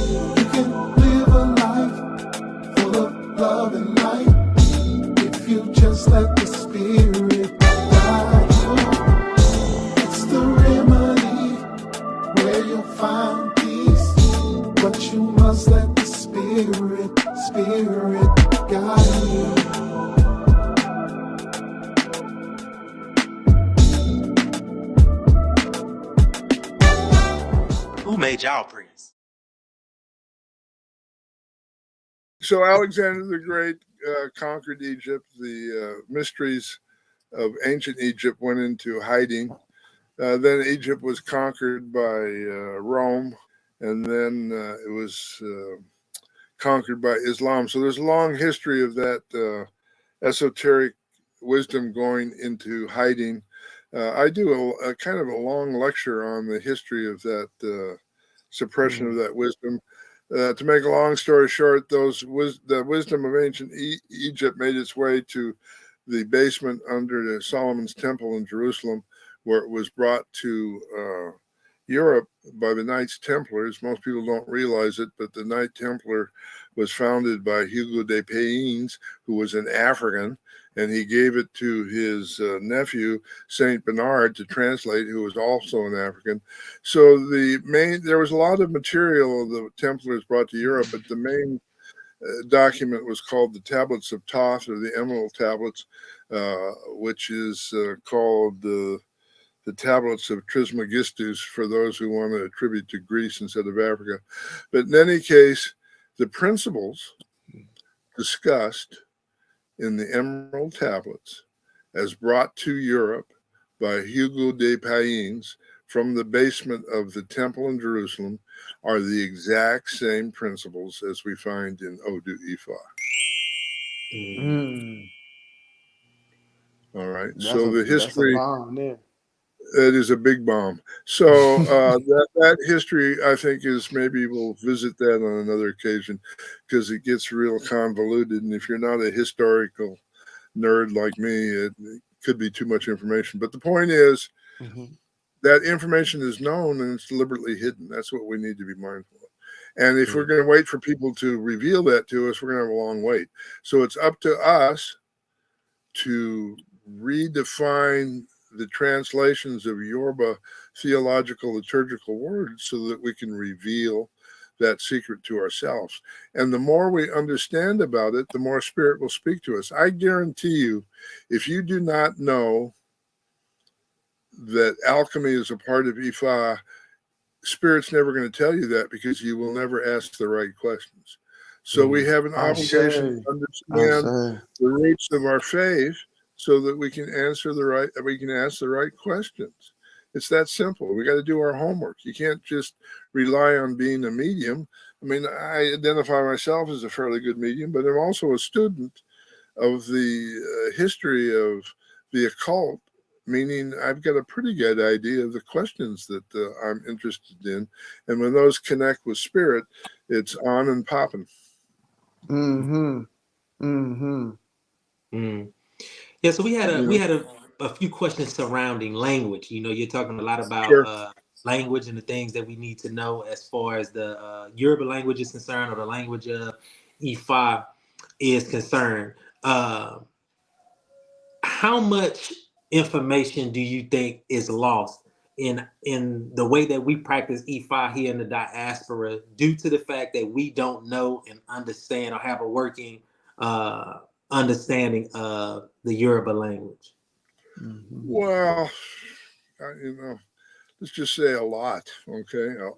You can live a life full of love and light if you just let the Spirit guide you. It's the remedy where you'll find peace, but you must let the Spirit guide you. Who made y'all priests? So Alexander the Great conquered Egypt. The mysteries of ancient Egypt went into hiding. Then Egypt was conquered by Rome, and then it was conquered by Islam. So there's a long history of that esoteric wisdom going into hiding. I do a kind of a long lecture on the history of that suppression of that wisdom. To make a long story short, the wisdom of ancient Egypt made its way to the basement under the Solomon's Temple in Jerusalem, where it was brought to Europe by the Knights Templars. Most people don't realize it, but the Knight Templar was founded by Hugo de Payens, who was an African, and he gave it to his nephew, Saint Bernard, to translate, who was also an African. So there was a lot of material the Templars brought to Europe, but the main document was called the Tablets of Thoth, or the Emerald Tablets, which is called the Tablets of Trismegistus for those who want to attribute to Greece instead of Africa. But in any case, the principles discussed in the Emerald Tablets, as brought to Europe by Hugo de Payens from the basement of the temple in Jerusalem, are the exact same principles as we find in Odu Ifa. All right. So the history, it is a big bomb. So that history, I think, is, maybe we'll visit that on another occasion, because it gets real convoluted. And if you're not a historical nerd like me, it could be too much information. But the point is, that information is known and it's deliberately hidden. That's what we need to be mindful of. And if we're going to wait for people to reveal that to us, we're going to have a long wait. So it's up to us to redefine the translations of Yoruba theological liturgical words so that we can reveal that secret to ourselves. And the more we understand about it, the more Spirit will speak to us. I guarantee you, if you do not know that alchemy is a part of Ifa, Spirit's never going to tell you that, because you will never ask the right questions. So we have an obligation to understand the roots of our faith, so that we can ask the right questions. It's that simple. We got to do our homework. You can't just rely on being a medium. I mean, I identify myself as a fairly good medium, but I'm also a student of the history of the occult, meaning I've got a pretty good idea of the questions that I'm interested in. And when those connect with Spirit, it's on and popping. Yeah, so we had a few questions surrounding language. You know, you're talking a lot about language and the things that we need to know as far as the Yoruba language is concerned, or the language of Ifa is concerned. How much information do you think is lost in the way that we practice Ifa here in the diaspora, due to the fact that we don't know and understand, or have a working understanding of the Yoruba language? Well, let's just say a lot, okay, a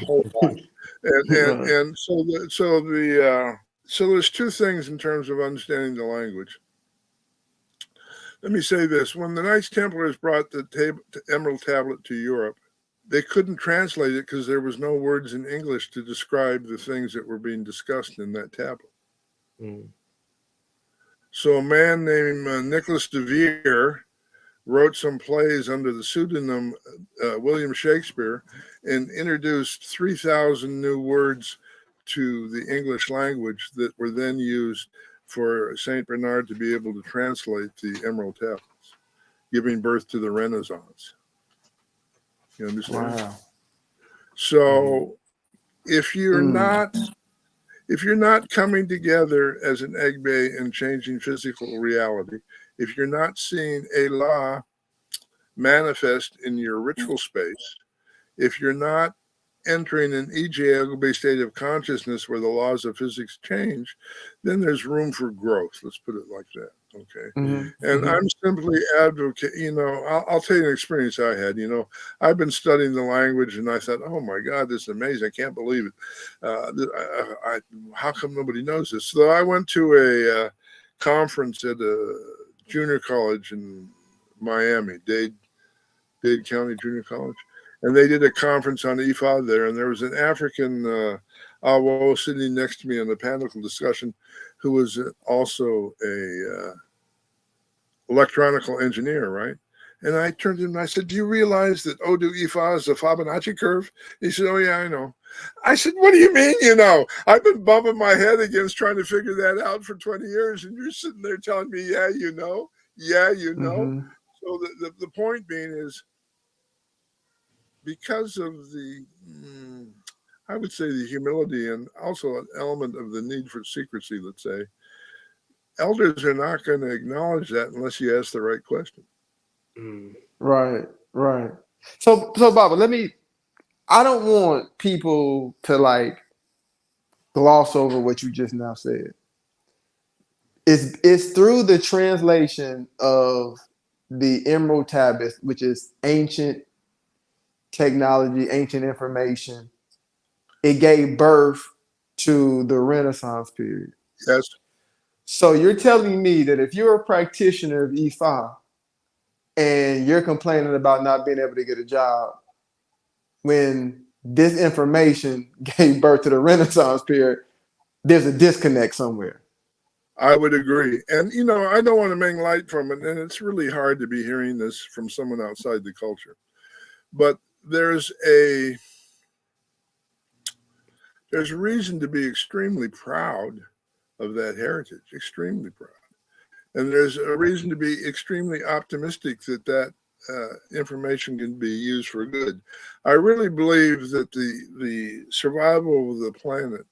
whole lot, and so there's two things in terms of understanding the language. Let me say this: when the Knights Templars brought the Emerald Tablet to Europe, they couldn't translate it because there was no words in English to describe the things that were being discussed in that tablet. So a man named Nicholas de Vere wrote some plays under the pseudonym William Shakespeare, and introduced 3,000 new words to the English language that were then used for Saint Bernard to be able to translate the Emerald Tablets, giving birth to the Renaissance. You understand? Wow. So if you're not coming together as an egg bay and changing physical reality, if you're not seeing a law manifest in your ritual space, if you're not entering an EJ state of consciousness where the laws of physics change, then there's room for growth. Let's put it like that. Okay. And I'm simply advocate, I'll tell you an experience I had. I've been studying the language and I thought, oh my God, this is amazing. I can't believe it. How come nobody knows this? So I went to a conference at a junior college in Miami, Dade County Junior College. And they did a conference on Ifa there. And there was an African Awo sitting next to me on the panel discussion who was also a electronical engineer, right? And I turned to him and I said, do you realize that Odu Ifa is a Fibonacci curve? He said, oh, yeah, I know. I said, what do you mean, you know? I've been bumping my head against trying to figure that out for 20 years. And you're sitting there telling me, yeah, you know. Yeah, you know. So the point being is, because of the, I would say the humility and also an element of the need for secrecy, let's say, elders are not going to acknowledge that unless you ask the right question. Right. So Baba, I don't want people to like gloss over what you just now said. It's through the translation of the Emerald Tablets, which is ancient technology, ancient information. It gave birth to the Renaissance period. Yes. So you're telling me that if you're a practitioner of Ifa and you're complaining about not being able to get a job, when this information gave birth to the Renaissance period, there's a disconnect somewhere. I would agree. And, I don't want to make light from it. And it's really hard to be hearing this from someone outside the culture. But there's reason to be extremely proud of that heritage, extremely proud. And there's a reason to be extremely optimistic that information can be used for good. I really believe that the survival of the planet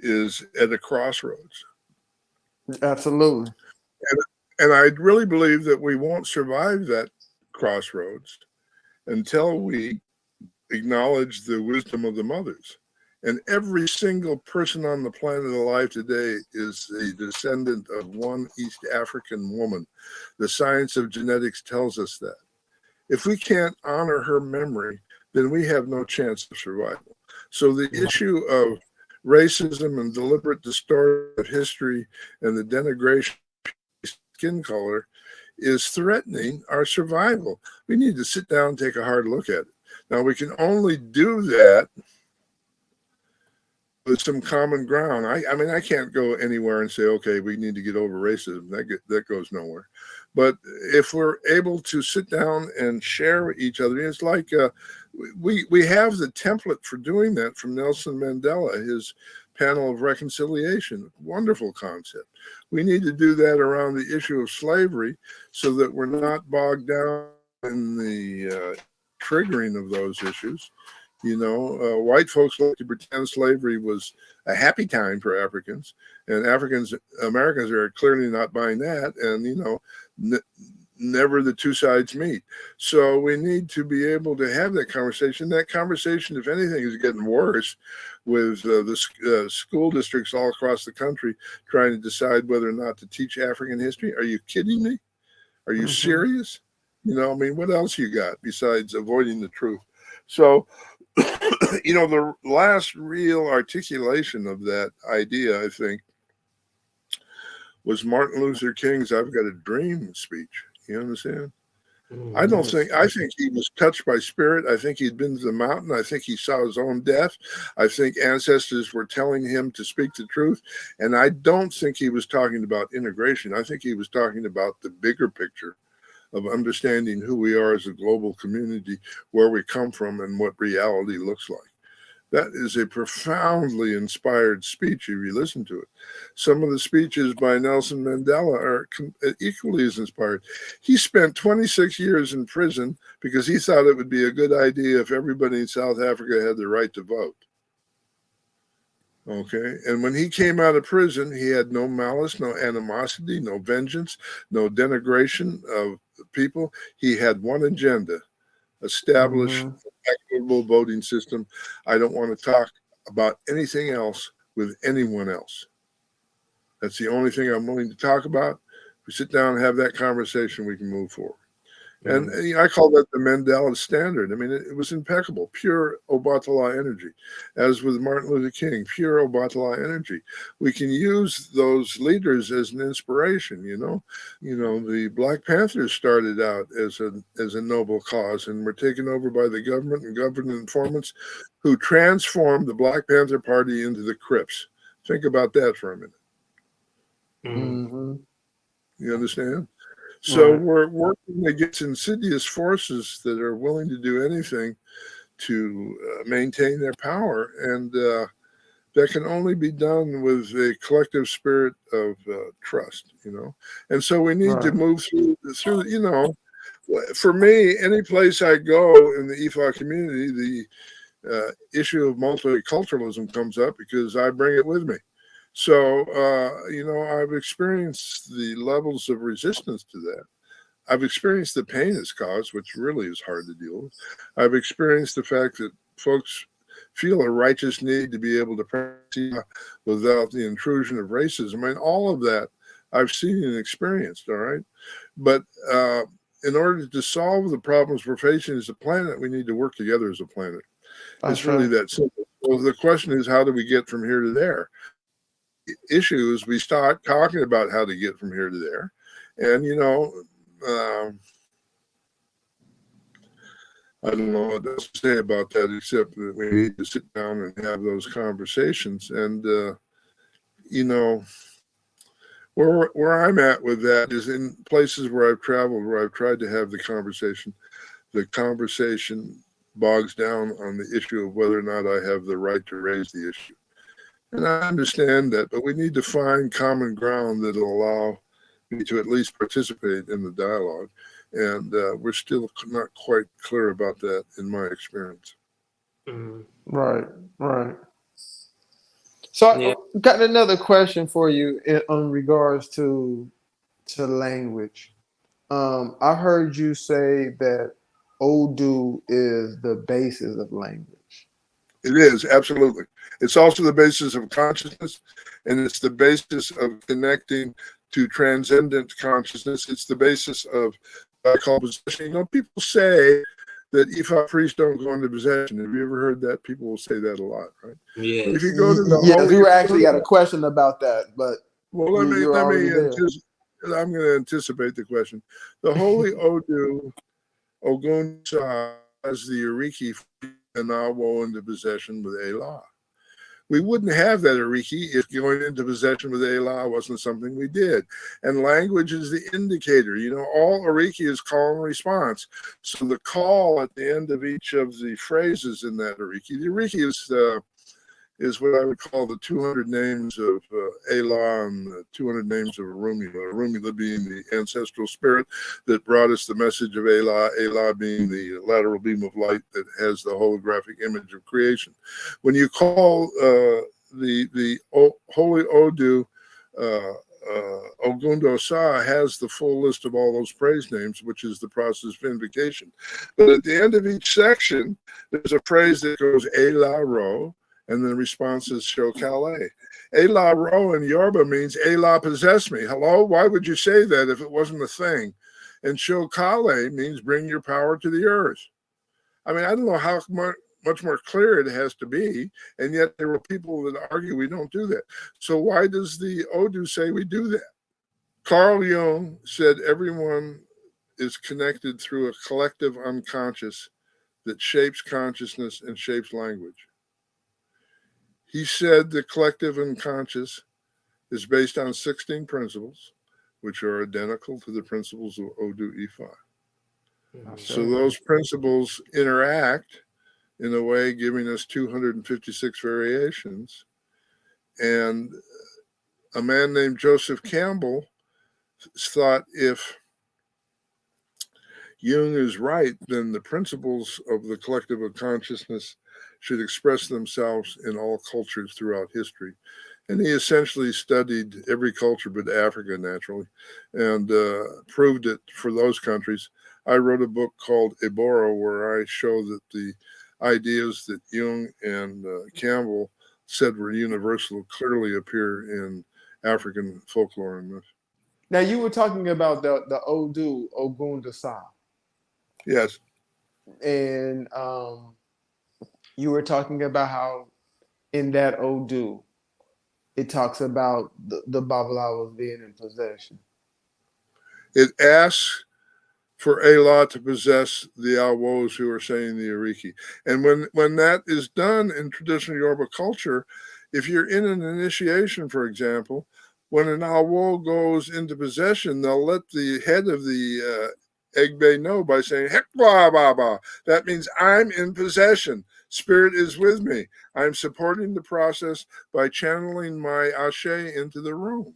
is at a crossroads. Absolutely. And I really believe that we won't survive that crossroads until we acknowledge the wisdom of the mothers. And every single person on the planet alive today is a descendant of one East African woman. The science of genetics tells us that. If we can't honor her memory, then we have no chance of survival. So the issue of racism and deliberate distortion of history and the denigration of skin color is threatening our survival. We need to sit down and take a hard look at it. Now, we can only do that with some common ground. I mean, I can't go anywhere and say, okay, we need to get over racism. That goes nowhere. But if we're able to sit down and share with each other, it's like we have the template for doing that from Nelson Mandela, his panel of reconciliation. Wonderful concept. We need to do that around the issue of slavery so that we're not bogged down in the triggering of those issues. White folks like to pretend slavery was a happy time for Africans, and Americans are clearly not buying that. And, never the two sides meet. So we need to be able to have that conversation. That conversation, if anything, is getting worse with the school districts all across the country trying to decide whether or not to teach African history. Are you kidding me? Are you serious? What else you got besides avoiding the truth? So, the last real articulation of that idea, I think, was Martin Luther King's "I've Got a Dream" speech. You understand? I think he was touched by spirit. I think he'd been to the mountain. I think he saw his own death. I think ancestors were telling him to speak the truth. And I don't think he was talking about integration. I think he was talking about the bigger picture of understanding who we are as a global community, where we come from, and what reality looks like. That is a profoundly inspired speech if you listen to it. Some of the speeches by Nelson Mandela are equally as inspired. He spent 26 years in prison because he thought it would be a good idea if everybody in South Africa had the right to vote. Okay. And when he came out of prison, he had no malice, no animosity, no vengeance, no denigration of people. He had one agenda: establish Mm-hmm. an equitable voting system. I don't want to talk about anything else with anyone else. That's the only thing I'm willing to talk about. If we sit down and have that conversation, we can move forward. And I call that the Mandela standard. I mean, it was impeccable, pure Obatala energy. As with Martin Luther King, pure Obatala energy. We can use those leaders as an inspiration. The Black Panthers started out as a noble cause and were taken over by the government and government informants who transformed the Black Panther Party into the Crips. Think about that for a minute. Mm-hmm. You understand? So we're working against insidious forces that are willing to do anything to maintain their power, and that can only be done with a collective spirit of trust. And so we need to move through. For me, any place I go in the IFA community, the issue of multiculturalism comes up because I bring it with me. So, I've experienced the levels of resistance to that. I've experienced the pain it's caused, which really is hard to deal with. I've experienced the fact that folks feel a righteous need to be able to practice without the intrusion of racism. I mean, all of that I've seen and experienced, all right? But in order to solve the problems we're facing as a planet, we need to work together as a planet. It's really that simple. Well, the question is, how do we get from here to there? Issue is we start talking about how to get from here to there. And, I don't know what else to say about that, except that we need to sit down and have those conversations. And, where I'm at with that is in places where I've traveled, where I've tried to have the conversation bogs down on the issue of whether or not I have the right to raise the issue. And I understand that, but we need to find common ground that'll allow me to at least participate in the dialogue. And we're still not quite clear about that in my experience. Right. So I got another question for you in regards to language. I heard you say that Odu is the basis of language. It is, absolutely. It's also the basis of consciousness, and it's the basis of connecting to transcendent consciousness. It's the basis of what I call possession. People say that Ifa priests don't go into possession. Have you ever heard that? People will say that a lot, right? Yes. But if you go to the we were actually got a question about that, but let me I'm going to anticipate the question. The Holy Odu Ogun Sa has the Ariki and Awo into possession with Elah. We wouldn't have that Ariki if going into possession with Elah wasn't something we did. And language is the indicator. All Ariki is call and response. So the call at the end of each of the phrases in that Ariki, the Ariki is what I would call the 200 names of Elah and the 200 names of Arumila. Arumila being the ancestral spirit that brought us the message of Elah, Elah being the lateral beam of light that has the holographic image of creation. When you call the Holy Odu, Ogundo Sa has the full list of all those praise names, which is the process of invocation. But at the end of each section, there's a phrase that goes Elah Ro, and the response is Shokale. Elah Ro in Yoruba means Elah possess me. Hello? Why would you say that if it wasn't a thing? And Shokale means bring your power to the earth. I mean, I don't know how much more clear it has to be, and yet there were people that argue we don't do that. So why does the Odu say we do that? Carl Jung said everyone is connected through a collective unconscious that shapes consciousness and shapes language. He said the collective unconscious is based on 16 principles, which are identical to the principles of Odu Ifa. So those principles interact in a way giving us 256 variations. And a man named Joseph Campbell thought if Jung is right, then the principles of the collective of consciousness should express themselves in all cultures throughout history. And he essentially studied every culture but Africa, naturally, and proved it for those countries. I wrote a book called Ebora, where I show that the ideas that Jung and Campbell said were universal clearly appear in African folklore and myth. Now, you were talking about the Odu, Ogun Dasa. Yes. And you were talking about how in that Odu, it talks about the Babalawas being in possession. It asks for Allah to possess the Awos who are saying the Ariki. And when that is done in traditional Yoruba culture, if you're in an initiation, for example, when an Awo goes into possession, they'll let the head of the Egbe know by saying, Hekwa Baba. That means I'm in possession. Spirit is with me. I'm supporting the process by channeling my Ashe into the room.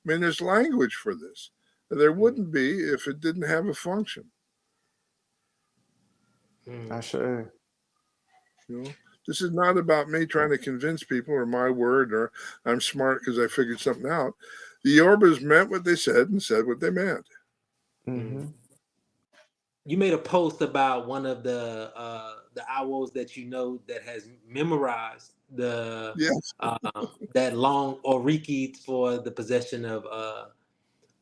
I mean, there's language for this. There wouldn't be if it didn't have a function. Ashe. You know, this is not about me trying to convince people or my word or I'm smart because I figured something out. The Yorubas meant what they said and said what they meant. Mm-hmm. You made a post about one of the Awos that you know that has memorized the Yes. that long Oriki for the possession of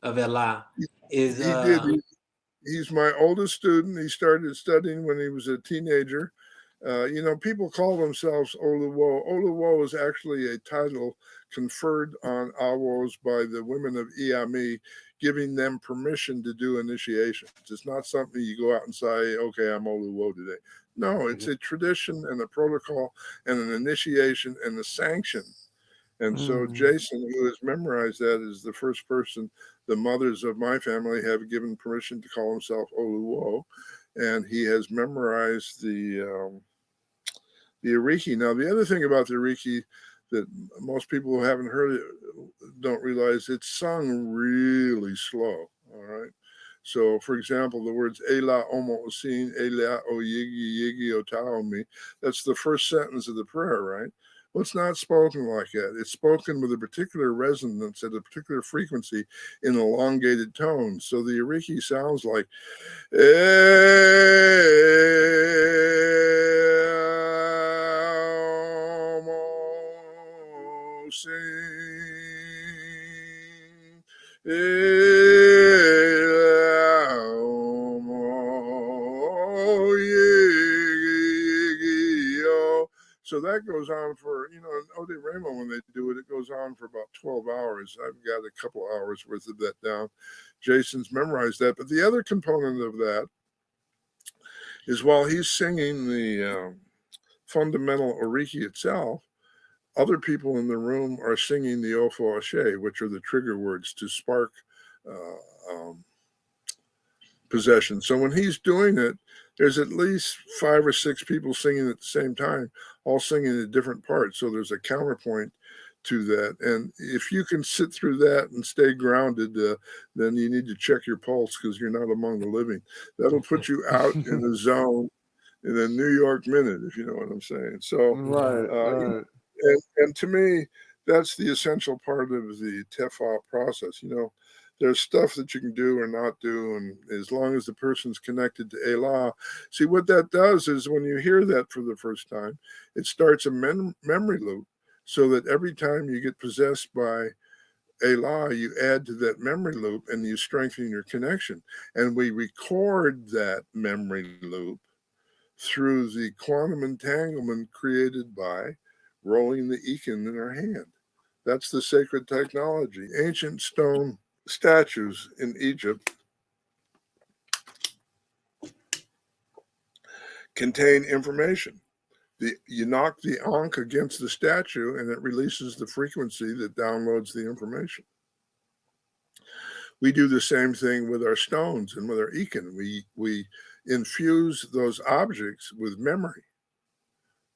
Allah. Is He did. He's my oldest student. He started studying when he was a teenager. You know, people call themselves Oluwo. Oluwo is actually a title conferred on Awos by the women of Iami, giving them permission to do initiations. It's not something you go out and say, okay, I'm Oluwo today. No, it's a tradition and a protocol and an initiation and a sanction. And so Jason, who has memorized that, is the first person the mothers of my family have given permission to call himself Oluwo. And he has memorized the Ariki. Now, the other thing about the Ariki that most people who haven't heard it don't realize, it's sung really slow, all right? So, for example, the words Ela Omo Osin, Ela O Yigi Yigi Otaomi, that's the first sentence of the prayer, right? Well, it's not spoken like that. It's spoken with a particular resonance at a particular frequency in elongated tones. So the Ariki sounds like so that goes on for, you know, in Ode Remo, when they do it, it goes on for about 12 hours. I've got a couple hours worth of that down. Jason's memorized that. But the other component of that is while he's singing the fundamental Oriki itself, other people in the room are singing the Ofo Ashe, which are the trigger words to spark possession. So when he's doing it, there's at least 5 or 6 people singing at the same time, all singing at different parts. So there's a counterpoint to that. And if you can sit through that and stay grounded, then you need to check your pulse because you're not among the living. That'll put you out in the zone in a New York minute, if you know what I'm saying. So, Right. And to me, that's the essential part of the Tefa process. You know, there's stuff that you can do or not do, and as long as the person's connected to Allah. See, what that does is when you hear that for the first time, it starts a memory loop, so that every time you get possessed by Allah, you add to that memory loop and you strengthen your connection. And we record that memory loop through the quantum entanglement created by rolling the Ekin in our hand. That's the sacred technology. Ancient stone statues in Egypt contain information. You knock the ankh against the statue and it releases the frequency that downloads the information. We do the same thing with our stones and with our Ekin. We infuse those objects with memory.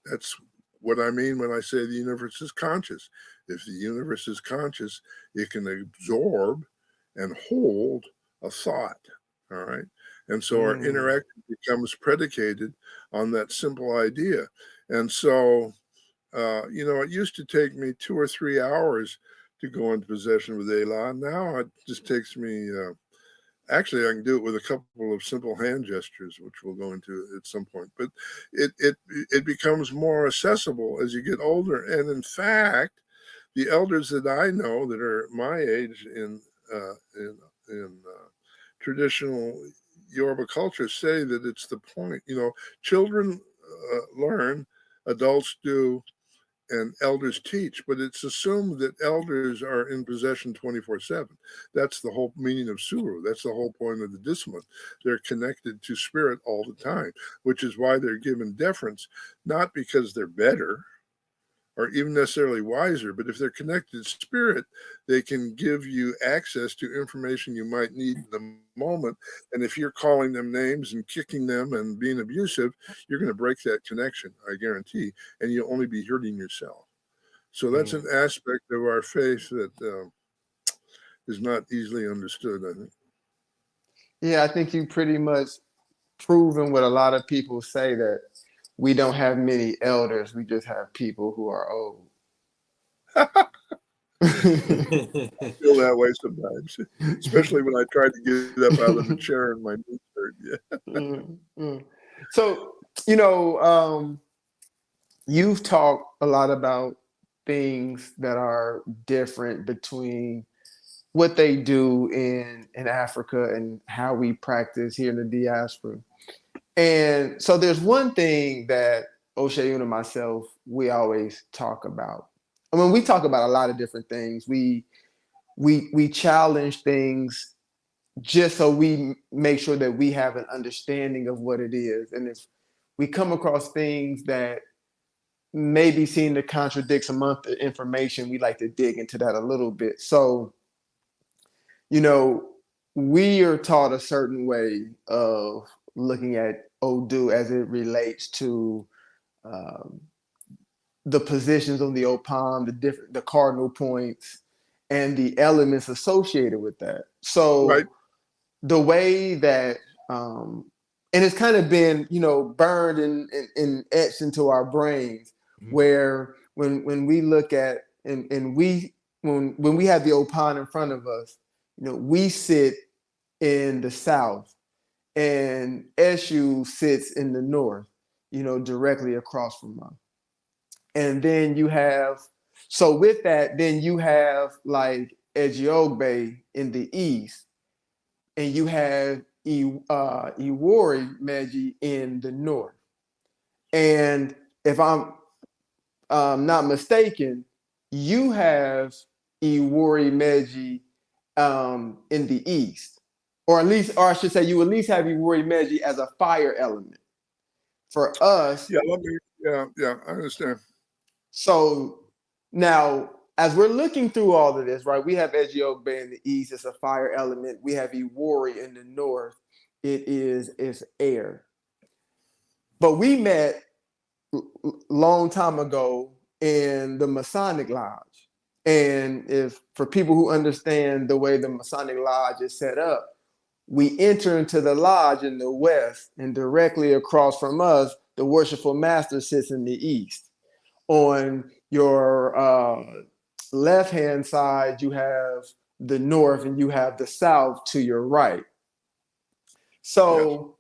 That's what I mean when I say the universe is conscious. If the universe is conscious, it can absorb and hold a thought. All right. And so our interaction becomes predicated on that simple idea. And so, it used to take me 2 or 3 hours to go into possession with Elah. Now it just takes me, actually, I can do it with a couple of simple hand gestures, which we'll go into at some point. But it becomes more accessible as you get older. And in fact, the elders that I know that are my age in traditional Yoruba culture say that it's the point. Children learn, adults do, and elders teach, but it's assumed that elders are in possession 24/7. That's the whole meaning of suru. That's the whole point of the discipline. They're connected to spirit all the time, which is why they're given deference, not because they're better or even necessarily wiser, but if they're connected to spirit, they can give you access to information you might need in the moment. And if you're calling them names and kicking them and being abusive, you're going to break that connection, I guarantee, and you'll only be hurting yourself. So that's an aspect of our faith that is not easily understood, I think. Yeah, I think you pretty much proven what a lot of people say, that we don't have many elders. We just have people who are old. I feel that way sometimes, especially when I try to get up out of the chair and my knees hurt. Yeah. So, you've talked a lot about things that are different between what they do in Africa and how we practice here in the diaspora. And so there's one thing that Oshayun and myself, we always talk about. I mean, we talk about a lot of different things. We challenge things just so we make sure that we have an understanding of what it is. And if we come across things that maybe seem to contradict some of the information, we like to dig into that a little bit. So, we are taught a certain way of looking at Odu as it relates to the positions on the Opam, the cardinal points, and the elements associated with that. So Right. the way that, and it's kind of been, burned and etched into our brains, where when we look at and when we have the Opam in front of us, we sit in the south, and Eshu sits in the north, directly across from us. And then with that, then you have like Ejiogbe in the east, and you have Iwori Meji in the north. And if I'm not mistaken, you have Iwori Meji in the east, or I should say, you at least have Iwori Meji as a fire element. For us, Yeah, I understand. So now, as we're looking through all of this, right, we have Ejiogbe in the east, it's a fire element. We have Iwori in the north, it's air. But we met long time ago in the Masonic Lodge. And if for people who understand the way the Masonic Lodge is set up, we enter into the lodge in the west, and directly across from us, the worshipful master sits in the east. On your left-hand side, you have the north, and you have the south to your right. So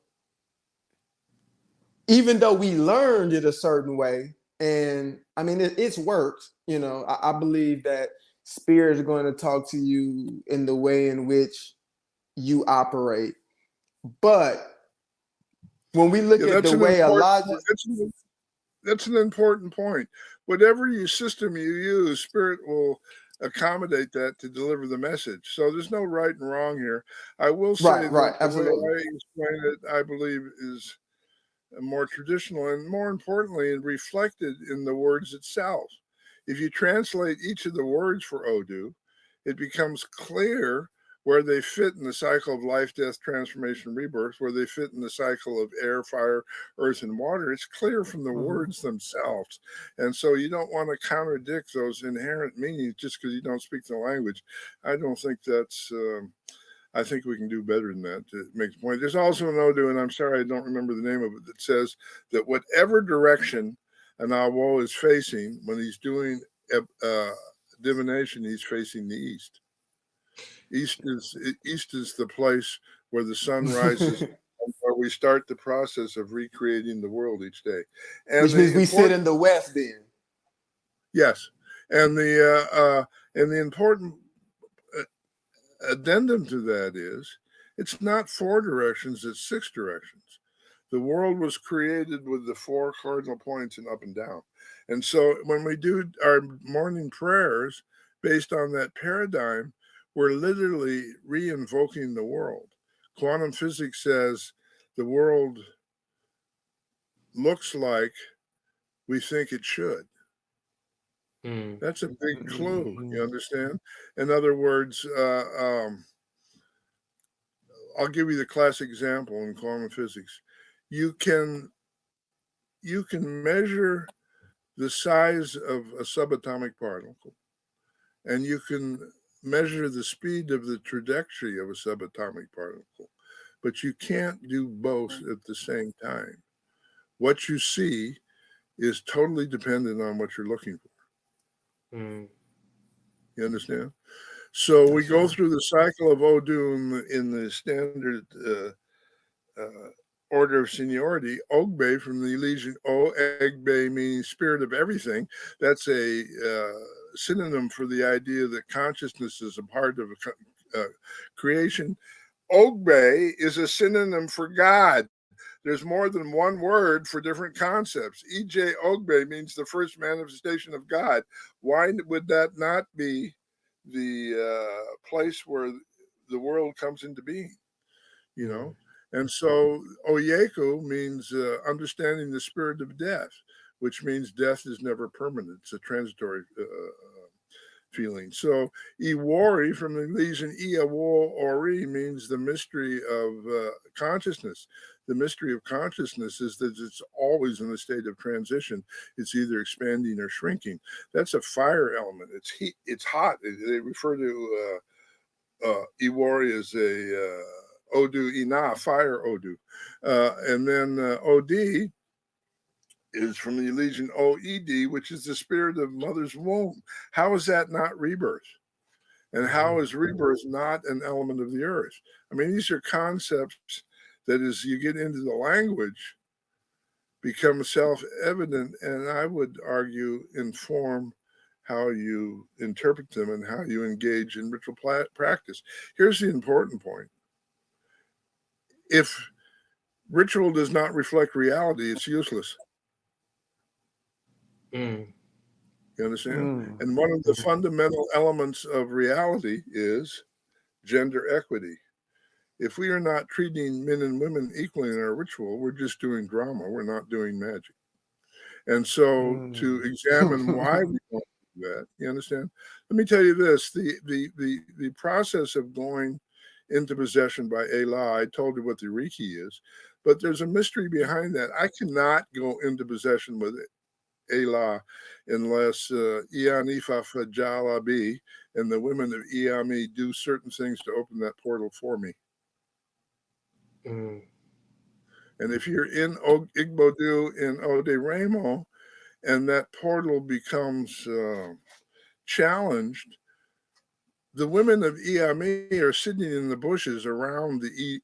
even though we learned it a certain way, and I mean, it's worked, I believe that spirits are going to talk to you in the way in which you operate. But when we look at the way that's an important point. Whatever system you use, spirit will accommodate that to deliver the message. So there's no right and wrong here. I will say that absolutely. The way I explain it, I believe, is more traditional and, more importantly, reflected in the words itself. If you translate each of the words for Odu, it becomes clear where they fit in the cycle of life, death, transformation, rebirth, where they fit in the cycle of air, fire, earth, and water. It's clear from the words themselves. And so you don't want to contradict those inherent meanings just because you don't speak the language. I don't think that's, I think we can do better than that to make the point. There's also an Odu, and I'm sorry I don't remember the name of it, that says that whatever direction an Awo is facing when he's doing divination. He's facing the east. East is the place where the sun rises, where we start the process of recreating the world each day. And which means we sit in the west then. Yes, and the important addendum to that is it's not 4 directions, it's 6 directions. The world was created with the 4 cardinal points and up and down. And so when we do our morning prayers based on that paradigm, we're literally re-invoking the world. Quantum physics says the world looks like we think it should. That's a big clue, you understand? In other words, I'll give you the classic example in quantum physics. You can measure the size of a subatomic particle, and you can measure the speed of the trajectory of a subatomic particle, but you can't do both at the same time. What you see is totally dependent on what you're looking for. You understand? So we go through the cycle of Odu in the standard order of seniority. Ogbe from the Elysian O, Egbe meaning spirit of everything. That's a synonym for the idea that consciousness is a part of creation. Ogbe is a synonym for God. There's more than one word for different concepts. EJ Ogbe means the first manifestation of God. Why would that not be the place where the world comes into being? You know? And so Oyeku means understanding the spirit of death, which means death is never permanent. It's a transitory feeling. So Iwori from the Elysian Iawo Ori means the mystery of consciousness. The mystery of consciousness is that it's always in a state of transition. It's either expanding or shrinking. That's a fire element. It's heat. It's hot. They refer to Iwori as a Odu Ina, fire Odu. And then Od is from the Elysian Oed, which is the spirit of mother's womb. How is that not rebirth? And how is rebirth not an element of the earth? I mean, these are concepts that as you get into the language become self-evident, and I would argue inform how you interpret them and how you engage in ritual practice. Here's the important point. If ritual does not reflect reality, it's useless. You understand? And one of the fundamental elements of reality is gender equity. If we are not treating men and women equally in our ritual, we're just doing drama. We're not doing magic. And so to examine why we don't do that, you understand? Let me tell you this, the process of going into possession by Elah, I told you what the Reiki is, but there's a mystery behind that. I cannot go into possession with Elah unless Ianifa Fajala B and the women of Iami do certain things to open that portal for me. And if you're in Igbodu in Ode Remo and that portal becomes challenged, the women of Iami are sitting in the bushes around the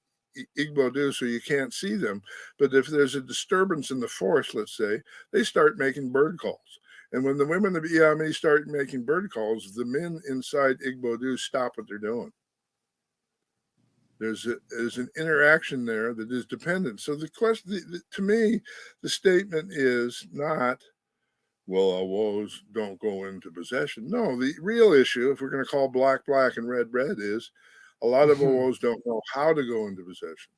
Igbodu so you can't see them. But if there's a disturbance in the forest, let's say, they start making bird calls. And when the women of Iami start making bird calls, the men inside Igbodu stop what they're doing. There's an interaction there that is dependent. So the question, to me, the statement is not, well, Awos don't go into possession. No, the real issue, if we're going to call black, black, and red, red, is a lot of Awos don't know how to go into possession.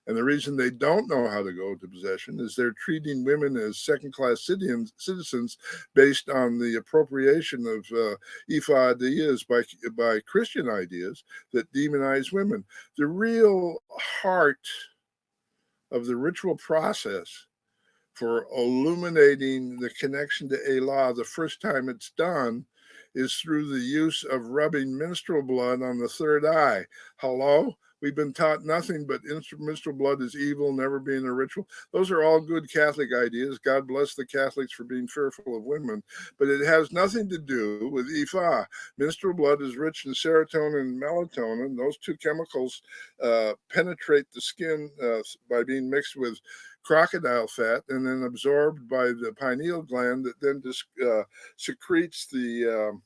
And the reason they don't know how to go into possession is they're treating women as second-class citizens based on the appropriation of Ifa ideas by Christian ideas that demonize women. The real heart of the ritual process for illuminating the connection to Elah the first time it's done is through the use of rubbing menstrual blood on the third eye. Hello? We've been taught nothing but menstrual blood is evil, never being a ritual. Those are all good Catholic ideas. God bless the Catholics for being fearful of women, but it has nothing to do with Ifa. Menstrual blood is rich in serotonin and melatonin. Those two chemicals penetrate the skin by being mixed with crocodile fat and then absorbed by the pineal gland that then secretes the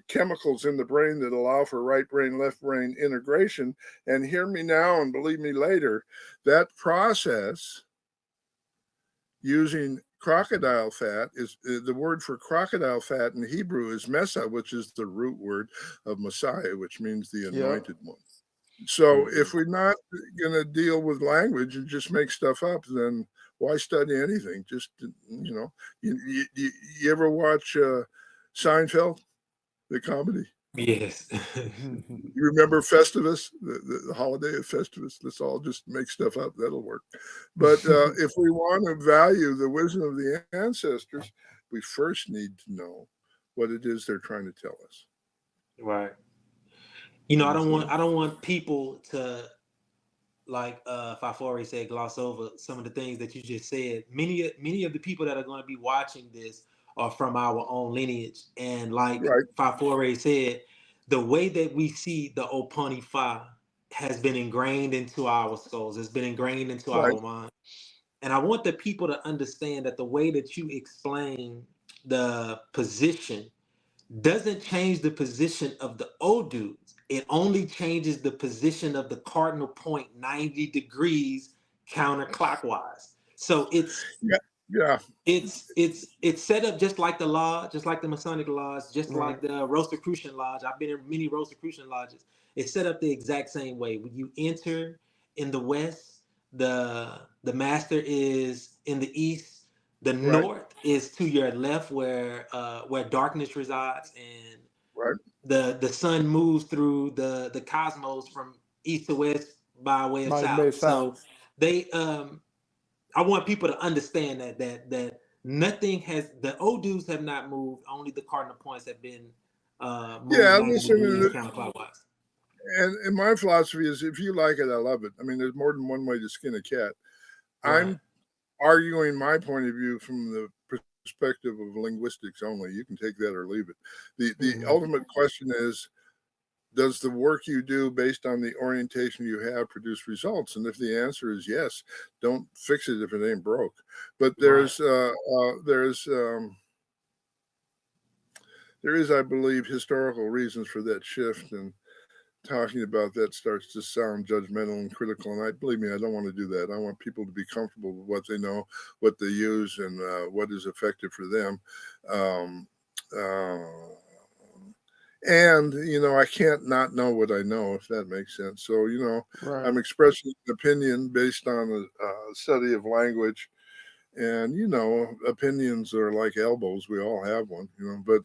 chemicals in the brain that allow for right brain, left brain integration. And hear me now and believe me later, that process using crocodile fat is the word for crocodile fat in Hebrew is Mesa, which is the root word of Messiah, which means the anointed one. So if we're not going to deal with language and just make stuff up, then why study anything? Just, you ever watch Seinfeld, the comedy? Yes. You remember Festivus, the holiday of Festivus? Let's all just make stuff up. That'll work. But if we want to value the wisdom of the ancestors, we first need to know what it is they're trying to tell us. Right. You know, I don't want people to, like Fafori said, gloss over some of the things that you just said. Many of the people that are going to be watching this are from our own lineage, and like Fafori said, the way that we see the Oponi Fa has been ingrained into our skulls. It's been ingrained into our mind, and I want the people to understand that the way that you explain the position doesn't change the position of the Odus. It only changes the position of the cardinal point 90 degrees counterclockwise. So it's set up just like the law, just like the Masonic laws, just like the Rosicrucian Lodge. I've been in many Rosicrucian lodges. It's set up the exact same way. When you enter in the west, the master is in the east. The north is to your left, where darkness resides, and the sun moves through the cosmos from east to west by way of south. So they I want people to understand that nothing has, the Odus have not moved, only the cardinal points have been moved 90 degrees counterclockwise. And my philosophy is, if you like it, I love it. I mean, there's more than one way to skin a cat. I'm arguing my point of view from the perspective of linguistics only. You can take that or leave it. The ultimate question is, does the work you do based on the orientation you have produce results? And if the answer is yes, don't fix it if it ain't broke. But there is, I believe, historical reasons for that shift, and talking about that starts to sound judgmental and critical. And believe me, I don't want to do that. I want people to be comfortable with what they know, what they use, and what is effective for them. And, I can't not know what I know, if that makes sense. So, I'm expressing an opinion based on a study of language. And, opinions are like elbows. We all have one, but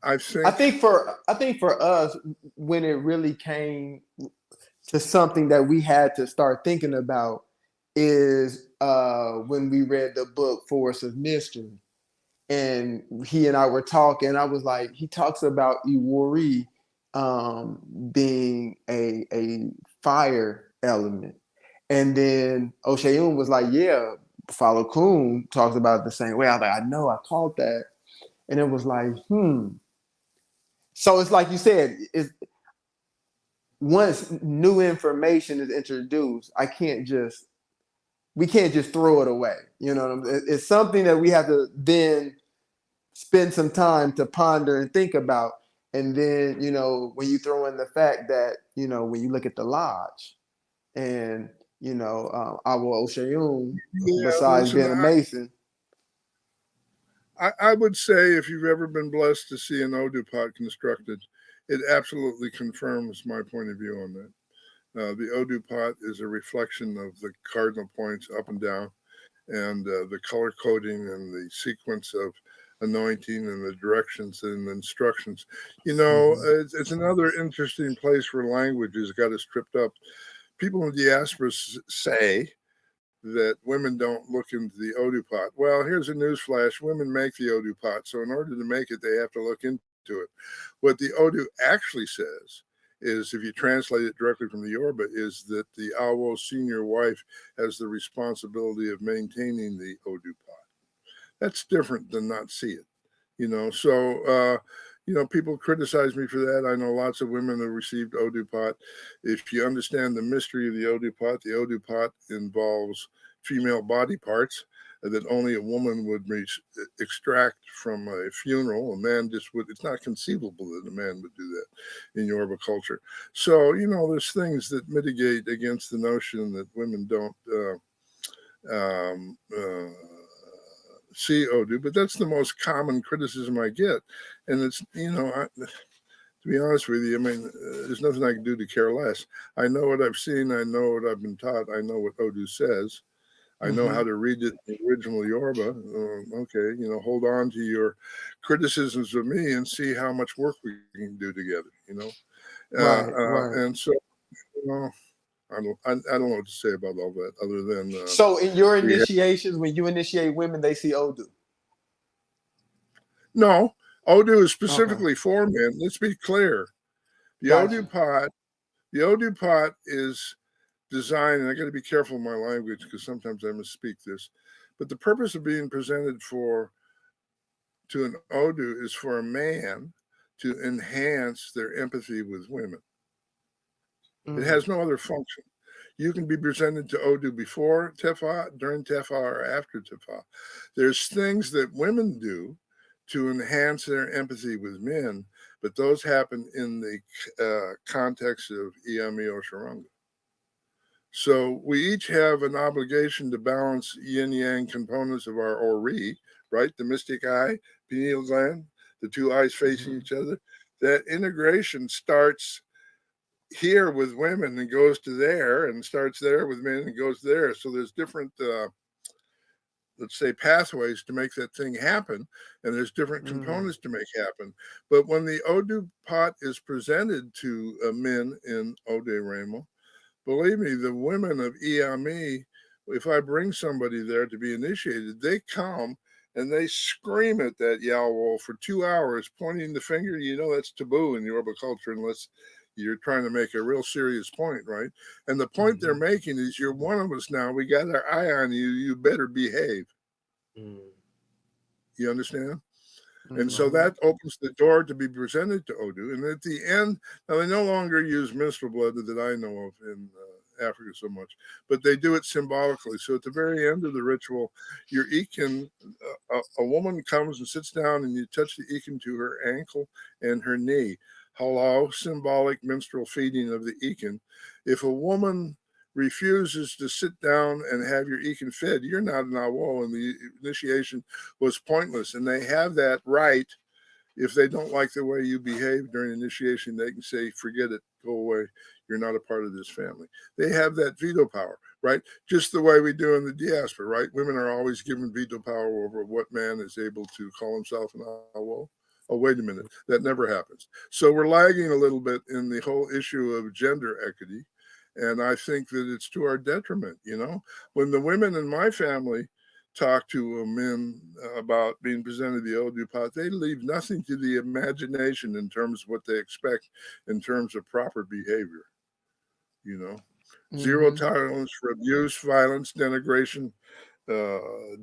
I think for us, when it really came to something that we had to start thinking about is when we read the book Force of Mystery, and he and I were talking. I was like, he talks about Iwori being a fire element, and then Oshayun was like, yeah, Falokun talks about it the same way. I was like, I know, I caught that, and it was like, So it's like you said, once new information is introduced, we can't just throw it away. It's something that we have to then spend some time to ponder and think about. And then, when you throw in the fact that, when you look at the lodge and, Awo Oshayun, besides being a Mason. I would say, if you've ever been blessed to see an Odu pot constructed, it absolutely confirms my point of view on that. The Odu pot is a reflection of the cardinal points up and down, and the color coding and the sequence of anointing and the directions and the instructions. It's another interesting place where language has got us tripped up. People in diaspora say that women don't look into the Odu pot. Well, here's a news flash. Women make the Odu pot. So in order to make it, they have to look into to it. What the Odu actually says is, if you translate it directly from the Yoruba, is that the Awo senior wife has the responsibility of maintaining the Odu pot. That's different than not see it, you know. So, you know, people criticize me for that. I know lots of women who received Odu pot. If you understand the mystery of the Odu pot involves female body parts that only a woman would extract from a funeral. A man just would, it's not conceivable that a man would do that in Yoruba culture. So, you know, there's things that mitigate against the notion that women don't see Odu, but that's the most common criticism I get. And it's, you know, to be honest with you, I mean, there's nothing I can do to care less. I know what I've seen. I know what I've been taught. I know what Odu says. I know how to read it in the original Yoruba. Okay, you know, hold on to your criticisms of me and see how much work we can do together, you know. Right. And so, you know, I don't know what to say about all that other than. So in your initiations, when you initiate women, they see Odu? No, Odu is specifically for men. Let's be clear. The Odu pot is designed, and I got to be careful of my language because sometimes I misspeak this, but the purpose of being presented to an Odu is for a man to enhance their empathy with women. It has no other function. You can be presented to Odu before Tefa, during Tefa, or after Tefa. There's things that women do to enhance their empathy with men, but those happen in the context of Iyami Oshiranga. So we each have an obligation to balance yin-yang components of our Ori, right? The mystic eye, pineal gland, the two eyes facing each other. That integration starts here with women and goes to there, and starts there with men and goes there. So there's different, let's say, pathways to make that thing happen, and there's different components to make happen. But when the Odu pot is presented to men in Ode Remo, believe me, the women of Iyami, if I bring somebody there to be initiated, they come and they scream at that Yawo for 2 hours, pointing the finger. You know, that's taboo in Yoruba culture unless you're trying to make a real serious point, right? And the point they're making is, you're one of us now. We got our eye on you. You better behave. You understand? And so that opens the door to be presented to Odu. And at the end, now they no longer use menstrual blood that I know of in Africa so much, but they do it symbolically. So at the very end of the ritual, your ikin, a woman comes and sits down, and you touch the ikin to her ankle and her knee. Halal, symbolic menstrual feeding of the ikin. If a woman refuses to sit down and have your ikin fed, you're not an awo, and the initiation was pointless. And they have that right. If they don't like the way you behave during initiation, they can say, forget it, go away. You're not a part of this family. They have that veto power, right? Just the way we do in the diaspora, right? Women are always given veto power over what man is able to call himself an awo. Oh, wait a minute. That never happens. So we're lagging a little bit in the whole issue of gender equity. And I think that it's to our detriment, you know. When the women in my family talk to men about being presented the Odu pot, they leave nothing to the imagination in terms of what they expect in terms of proper behavior, you know. Zero tolerance for abuse, violence, denigration,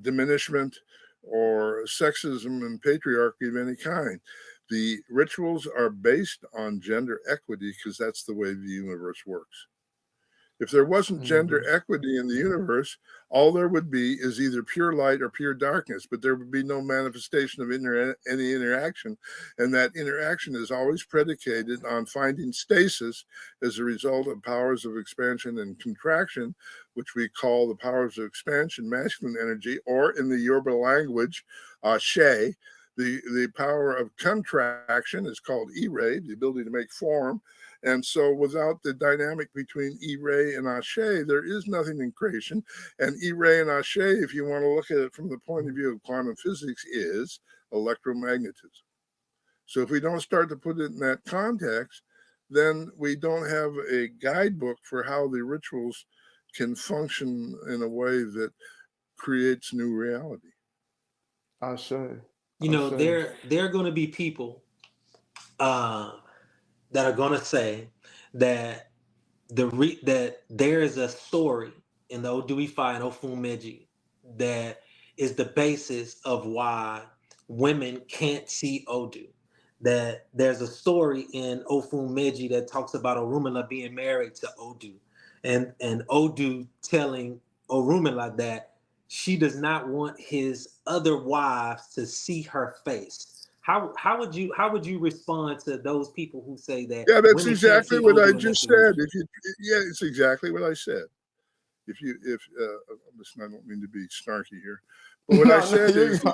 diminishment, or sexism and patriarchy of any kind. The rituals are based on gender equity because that's the way the universe works. If there wasn't gender equity in the universe, all there would be is either pure light or pure darkness, but there would be no manifestation of any interaction. And that interaction is always predicated on finding stasis as a result of powers of expansion and contraction, which we call the powers of expansion, masculine energy, or in the Yoruba language, Ashe. The power of contraction is called Ire, the ability to make form. And so without the dynamic between Ire and Ashe, there is nothing in creation. And Ire and Ashe, if you want to look at it from the point of view of quantum physics, is electromagnetism. So if we don't start to put it in that context, then we don't have a guidebook for how the rituals can function in a way that creates new reality. Ashe. You know, there are going to be people that are gonna say that that there is a story in the Odu Ifa and Ofunmeji that is the basis of why women can't see Odu. That there's a story in Ofunmeji that talks about Orunmila being married to Odu, and Odu telling Orunmila that she does not want his other wives to see her face. How would you respond to those people who say that Yeah, that's women can't exactly see what I Odu and that's just the reason? said. Yeah, it's exactly what I said. Listen, I don't mean to be snarky here, but what I No, no, said you're is fine.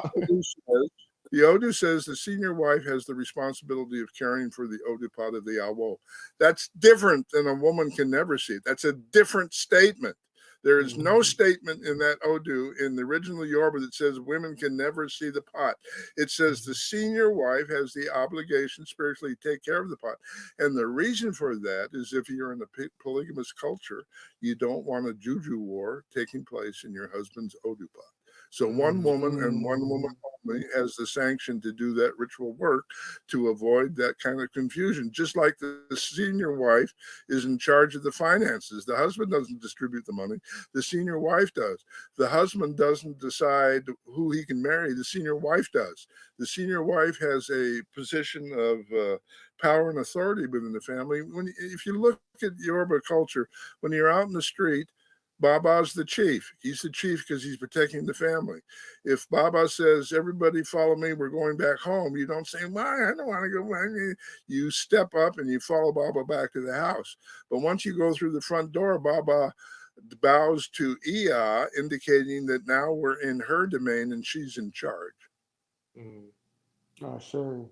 the Odu says the senior wife has the responsibility of caring for the Odu pot of the Awo. That's different than a woman can never see it. That's a different statement. There is no statement in that Odu in the original Yoruba that says women can never see the pot. It says the senior wife has the obligation spiritually to take care of the pot. And the reason for that is if you're in a polygamous culture, you don't want a juju war taking place in your husband's Odu pot. So one woman and one woman only has the sanction to do that ritual work to avoid that kind of confusion. Just like the senior wife is in charge of the finances. The husband doesn't distribute the money. The senior wife does. The husband doesn't decide who he can marry. The senior wife does. The senior wife has a position of power and authority within the family. If you look at Yoruba culture, when you're out in the street, Baba's the chief. He's the chief because he's protecting the family. If Baba says, everybody follow me, we're going back home, you don't say, why? I don't want to go. You step up and you follow Baba back to the house. But once you go through the front door, Baba bows to Iya, indicating that now we're in her domain and she's in charge. Oh, sure.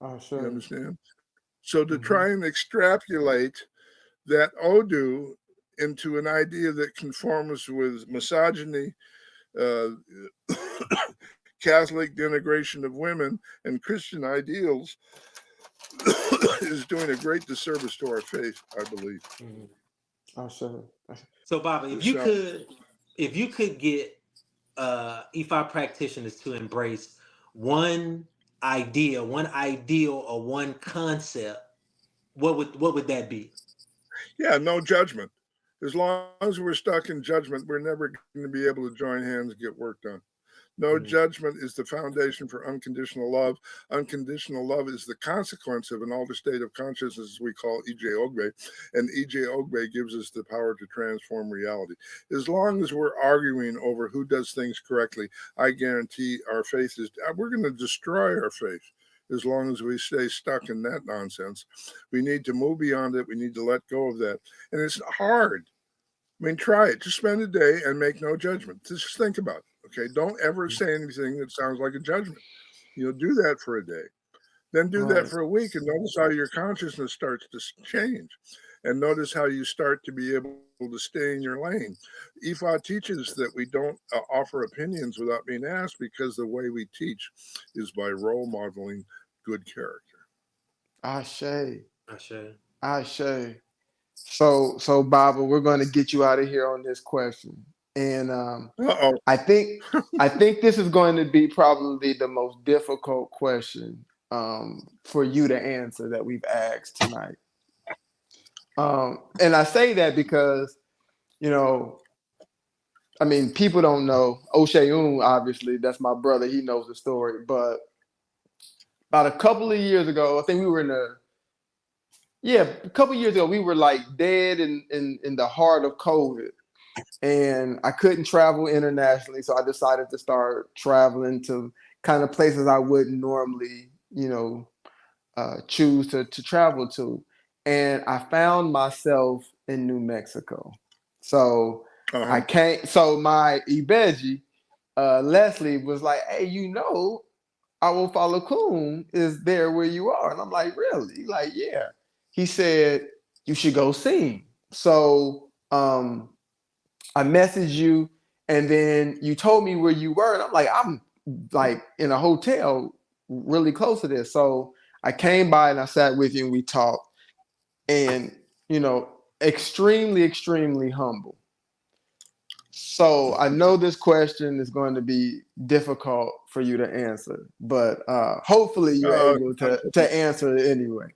Oh, You sure. understand? So to try and extrapolate that Odu into an idea that conforms with misogyny, Catholic denigration of women, and Christian ideals is doing a great disservice to our faith, I believe. Oh, sure. So, Baba, if you could get Ifa practitioners to embrace one idea, one ideal, or one concept, what would that be? Yeah, no judgment. As long as we're stuck in judgment, we're never going to be able to join hands and get work done. No judgment is the foundation for unconditional love. Unconditional love is the consequence of an altered state of consciousness we call Ije Ogbe, and Ije Ogbe gives us the power to transform reality. As long as we're arguing over who does things correctly, I guarantee our faith we're going to destroy our faith. As long as we stay stuck in that nonsense, we need to move beyond it. We need to let go of that. And it's hard. I mean, try it. Just spend a day and make no judgment. Just think about it. Okay. Don't ever say anything that sounds like a judgment. Do that for a day. Then do that for a week and notice how your consciousness starts to change. And notice how you start to be able to stay in your lane. Ifa teaches that we don't offer opinions without being asked because the way we teach is by role modeling good character. Ashe. Ashe. Ashe. So Baba, we're going to get you out of here on this question. And I think this is going to be probably the most difficult question for you to answer that we've asked tonight. And I say that because, I mean, people don't know. Osheun, obviously, that's my brother. He knows the story. But about a couple of years ago, I think we were a couple of years ago, we were like dead in the heart of COVID. And I couldn't travel internationally. So I decided to start traveling to kind of places I wouldn't normally, choose to travel to. And I found myself in New Mexico. So I can't. So my Ibeji, Leslie, was like, "Hey, Awo Falokun is there where you are." And I'm like, "Really?" He's like, "Yeah." He said, "You should go sing." So I messaged you, and then you told me where you were. And I'm like in a hotel really close to this. So I came by and I sat with you and we talked. And, extremely, extremely humble. So I know this question is going to be difficult for you to answer, but hopefully you're able to answer it anyway.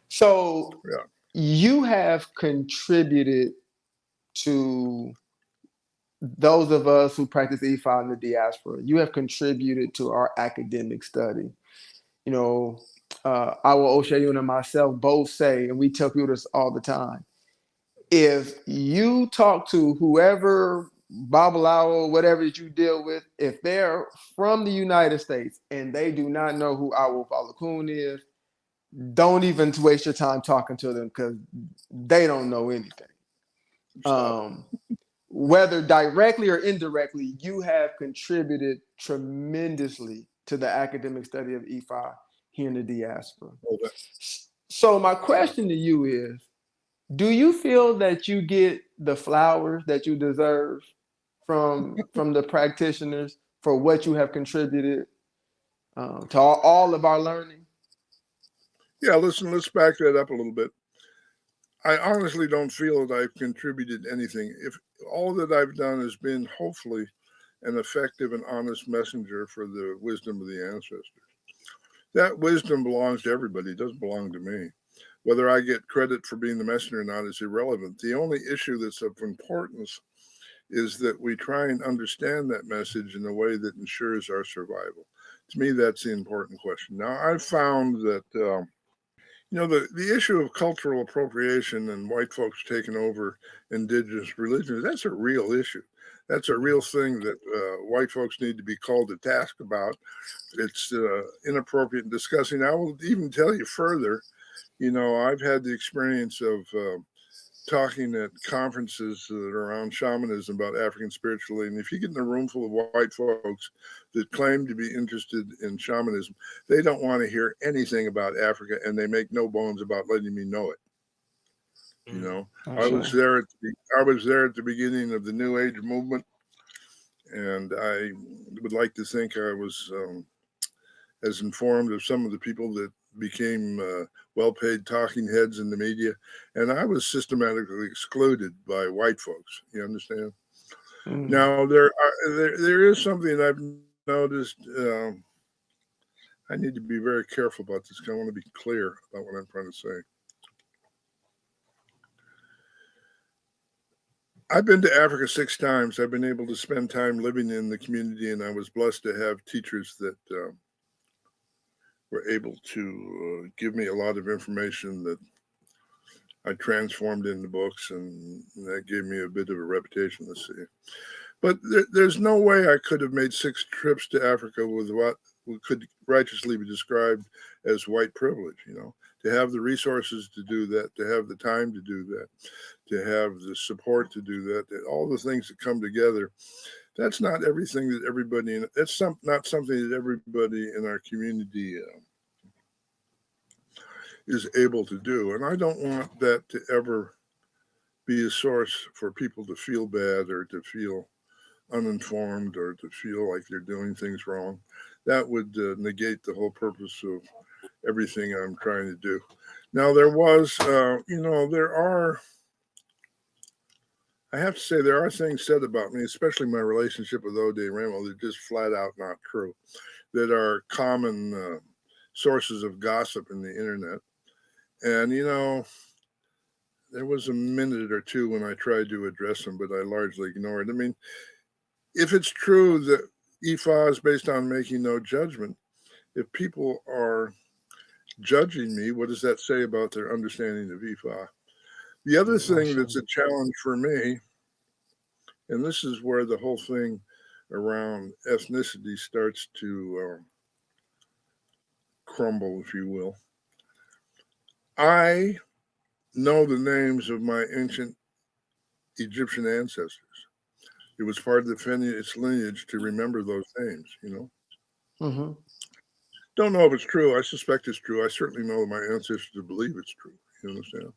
So Yeah. you have contributed to those of us who practice EFI in the diaspora. You have contributed to our academic study. You know, Awo Falokun and myself both say, and we tell people this all the time, if you talk to whoever, Babalawo, whatever that you deal with, if they're from the United States and they do not know who Awo Falokun is, don't even waste your time talking to them because they don't know anything. Whether directly or indirectly, you have contributed tremendously to the academic study of EFI here in the diaspora. Okay. So my question to you is, do you feel that you get the flowers that you deserve from the practitioners for what you have contributed to all of our learning? Yeah, listen, let's back that up a little bit. I honestly don't feel that I've contributed anything. If all that I've done has been hopefully an effective and honest messenger for the wisdom of the ancestors. That wisdom belongs to everybody. It doesn't belong to me. Whether I get credit for being the messenger or not is irrelevant. The only issue that's of importance is that we try and understand that message in a way that ensures our survival. To me, that's the important question. Now, I've found that the issue of cultural appropriation and white folks taking over indigenous religions, that's a real issue. That's a real thing that white folks need to be called to task about. It's inappropriate and disgusting. I will even tell you further, I've had the experience of talking at conferences that are around shamanism about African spirituality. And if you get in a room full of white folks that claim to be interested in shamanism, they don't want to hear anything about Africa, and they make no bones about letting me know it. I was there at the beginning of the New Age movement, and I would like to think I was as informed of some of the people that became well-paid talking heads in the media, and I was systematically excluded by white folks. You understand? Now there is something I've noticed. I need to be very careful about this because I want to be clear about what I'm trying to say. I've been to Africa 6 times. I've been able to spend time living in the community, and I was blessed to have teachers that were able to give me a lot of information that I transformed into books, and that gave me a bit of a reputation, let's see. But there's no way I could have made 6 trips to Africa with what could righteously be described as white privilege, to have the resources to do that, to have the time to do that, to have the support to do that, all the things that come together. That's not everything that everybody, that's not something that everybody in our community is able to do. And I don't want that to ever be a source for people to feel bad or to feel uninformed or to feel like they're doing things wrong. That would negate the whole purpose of everything I'm trying to do. Now, there are things said about me, especially my relationship with Ode Ramo, that are just flat out not true, that are common sources of gossip in the internet. And, there was a minute or two when I tried to address them, but I largely ignored. I mean, if it's true that Ifa is based on making no judgment, if people are judging me, what does that say about their understanding of Ifa? The other thing that's a challenge for me, and this is where the whole thing around ethnicity starts to crumble, if you will. I know the names of my ancient Egyptian ancestors. It was part of its lineage to remember those names, Mm-hmm. Don't know if it's true. I suspect it's true. I certainly know my ancestors believe it's true. You understand?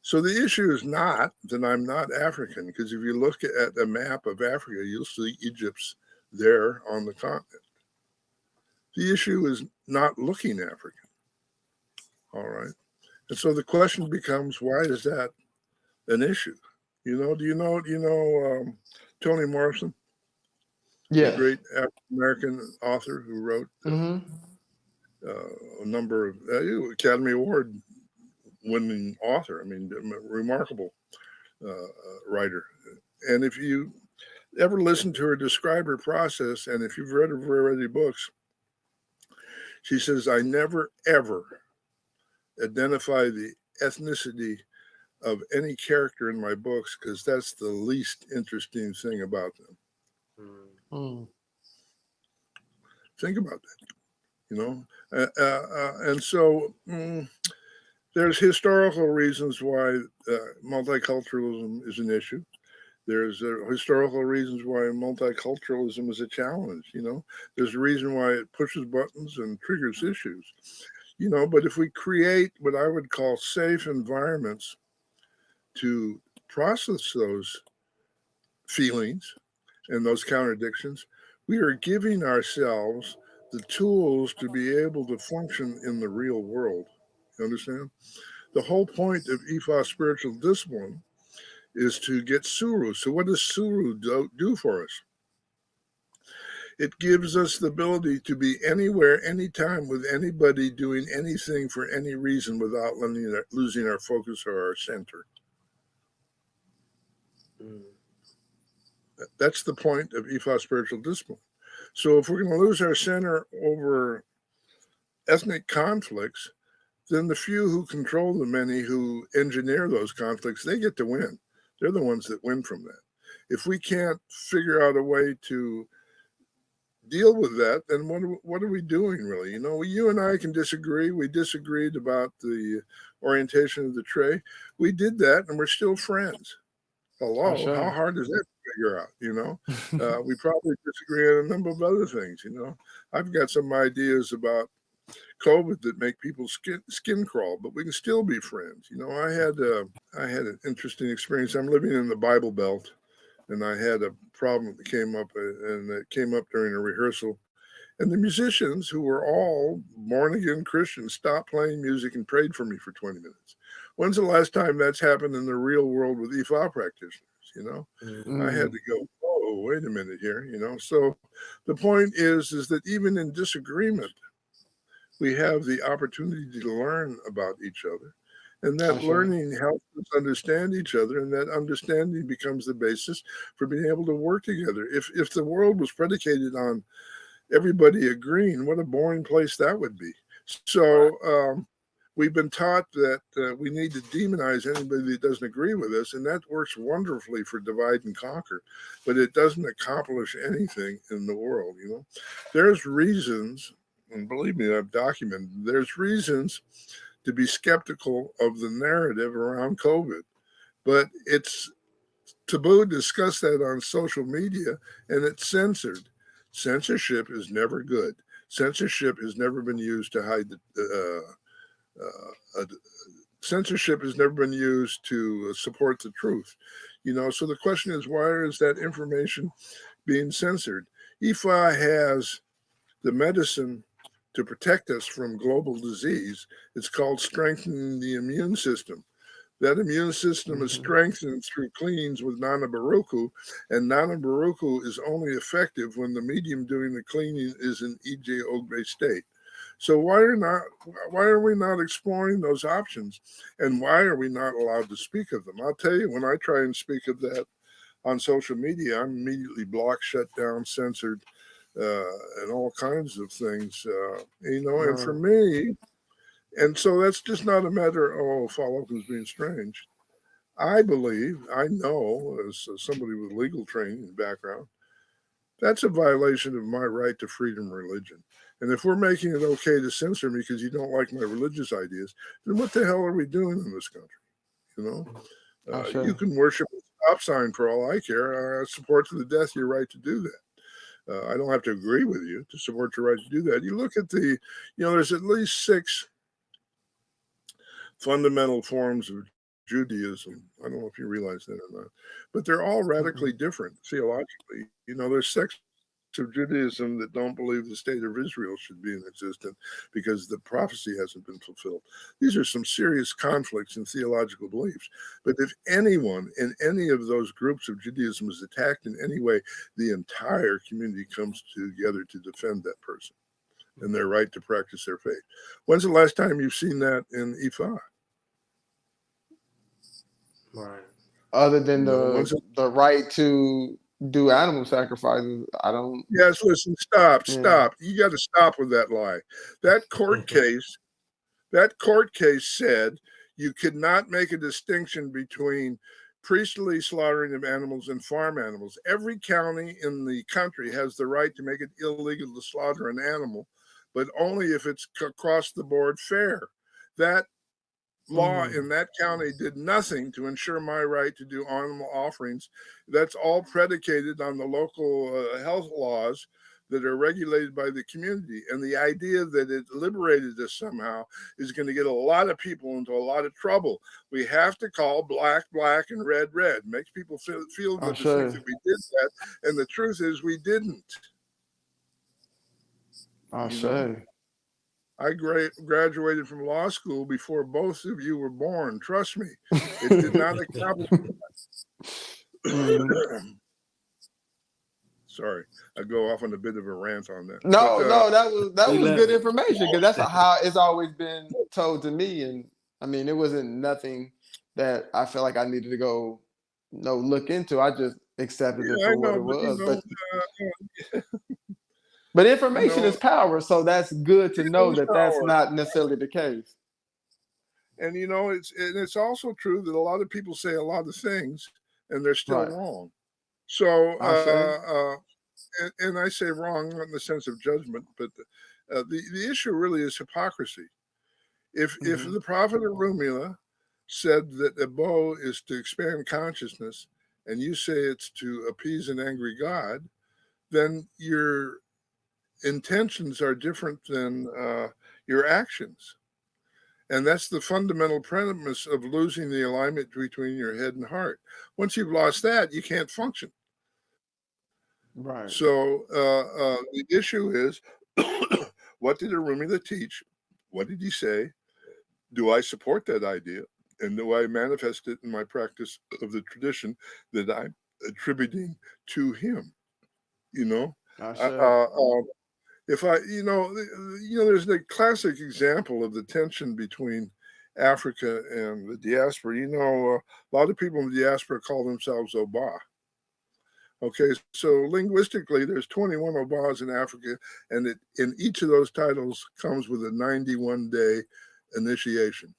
So the issue is not that I'm not African, because if you look at a map of Africa, you'll see Egypt's there on the continent. The issue is not looking African. All right. And so the question becomes, why is that an issue? Do you know Toni Morrison, the Yeah. great African American author who wrote Mm-hmm. a number of Academy Award winning author. I mean, remarkable writer. And if you ever listen to her describe her process, and if you've read her variety books, she says, I never, ever identify the ethnicity of any character in my books because that's the least interesting thing about them. Mm. Think about that, and so there's historical reasons why multiculturalism is an issue. There's historical reasons why multiculturalism is a challenge. There's a reason why it pushes buttons and triggers issues. But if we create what I would call safe environments to process those feelings and those contradictions, we are giving ourselves the tools to be able to function in the real world. You understand? The whole point of Ifa spiritual discipline is to get suru. So what does suru do for us? It gives us the ability to be anywhere, anytime, with anybody, doing anything for any reason without losing our focus or our center. That's the point of Ifa spiritual discipline. So if we're going to lose our center over ethnic conflicts, then the few who control the many who engineer those conflicts, they get to win. They're the ones that win from that. If we can't figure out a way to deal with that, then what are we doing, really? You and I can disagree. We disagreed about the orientation of the tray. We did that, and we're still friends. Hello, For sure. how hard is that to figure out? We probably disagree on a number of other things. I've got some ideas about COVID that make people's skin crawl, but we can still be friends. I had an interesting experience. I'm living in the Bible Belt, and I had a problem that came up, and it came up during a rehearsal. And the musicians, who were all born-again Christians, stopped playing music and prayed for me for 20 minutes. When's the last time that's happened in the real world with Ifa practitioners? I had to go, oh, wait a minute here. So the point is that even in disagreement, we have the opportunity to learn about each other. And that learning helps us understand each other, and that understanding becomes the basis for being able to work together. If the world was predicated on everybody agreeing, what a boring place that would be. So we've been taught that we need to demonize anybody that doesn't agree with us, and that works wonderfully for divide and conquer, but it doesn't accomplish anything in the world. There's reasons, and believe me, I've documented, there's reasons to be skeptical of the narrative around COVID, but it's taboo to discuss that on social media, and it's censored. Censorship is never good. Censorship has never been used to hide censorship has never been used to support the truth. So the question is, why is that information being censored? Ifa has the medicine to protect us from global disease. It's called strengthening the immune system. That immune system is strengthened through cleans with Nana Baruku, and Nana Baruku is only effective when the medium doing the cleaning is in Ije Ogbe state. So why are we not exploring those options, and why are we not allowed to speak of them? I'll tell you, when I try and speak of that on social media, I'm immediately blocked, shut down, censored, and all kinds of things. And for me, and so that's just not a matter of, oh, Falokun's being strange. I believe, I know, as somebody with legal training and background, that's a violation of my right to freedom of religion. And if we're making it okay to censor me because you don't like my religious ideas, then what the hell are we doing in this country? You can worship a stop sign for all I care. I support to the death your right to do that. I don't have to agree with you to support your right to do that. You look at there's at least 6 fundamental forms of Judaism. I don't know if you realize that or not, but they're all radically different theologically. There's sects of Judaism that don't believe the state of Israel should be in existence because the prophecy hasn't been fulfilled. These are some serious conflicts in theological beliefs. But if anyone in any of those groups of Judaism is attacked in any way, the entire community comes together to defend that person and their right to practice their faith. When's the last time you've seen that in Ifa? Right. Other than the right to do animal sacrifices, I don't. Yes, listen, stop. Yeah. You got to stop with that lie. That court case said you could not make a distinction between priestly slaughtering of animals and farm animals. Every county in the country has the right to make it illegal to slaughter an animal, but only if it's across the board fair. That law in that county did nothing to ensure my right to do animal offerings. That's all predicated on the local health laws that are regulated by the community. And the idea that it liberated us somehow is going to get a lot of people into a lot of trouble. We have to call black, black, and red, red. It makes people feel good to think that we did that. And the truth is we didn't. I graduated from law school before both of you were born. Trust me, it did not accomplish that. Sorry, I go off on a bit of a rant on that. No, that was good information because that's how it's always been told to me. And I mean, it wasn't nothing that I felt like I needed to go look into. I just accepted it for what it was. But information is power, so that's good to know that that's not necessarily the case. And it's also true that a lot of people say a lot of things and they're still wrong. So and I say wrong not in the sense of judgment, but the issue really is hypocrisy. If the prophet Arumila said that Abo is to expand consciousness, and you say it's to appease an angry God, then your intentions are different than your actions. And that's the fundamental premise of losing the alignment between your head and heart. Once you've lost that, you can't function. Right. So the issue is, what did Arumila teach? What did he say? Do I support that idea? And do I manifest it in my practice of the tradition that I'm attributing to him? If I, there's the classic example of the tension between Africa and the diaspora. A lot of people in the diaspora call themselves Oba. Okay, so linguistically, there's 21 Obas in Africa, and in each of those titles comes with a 91-day initiation.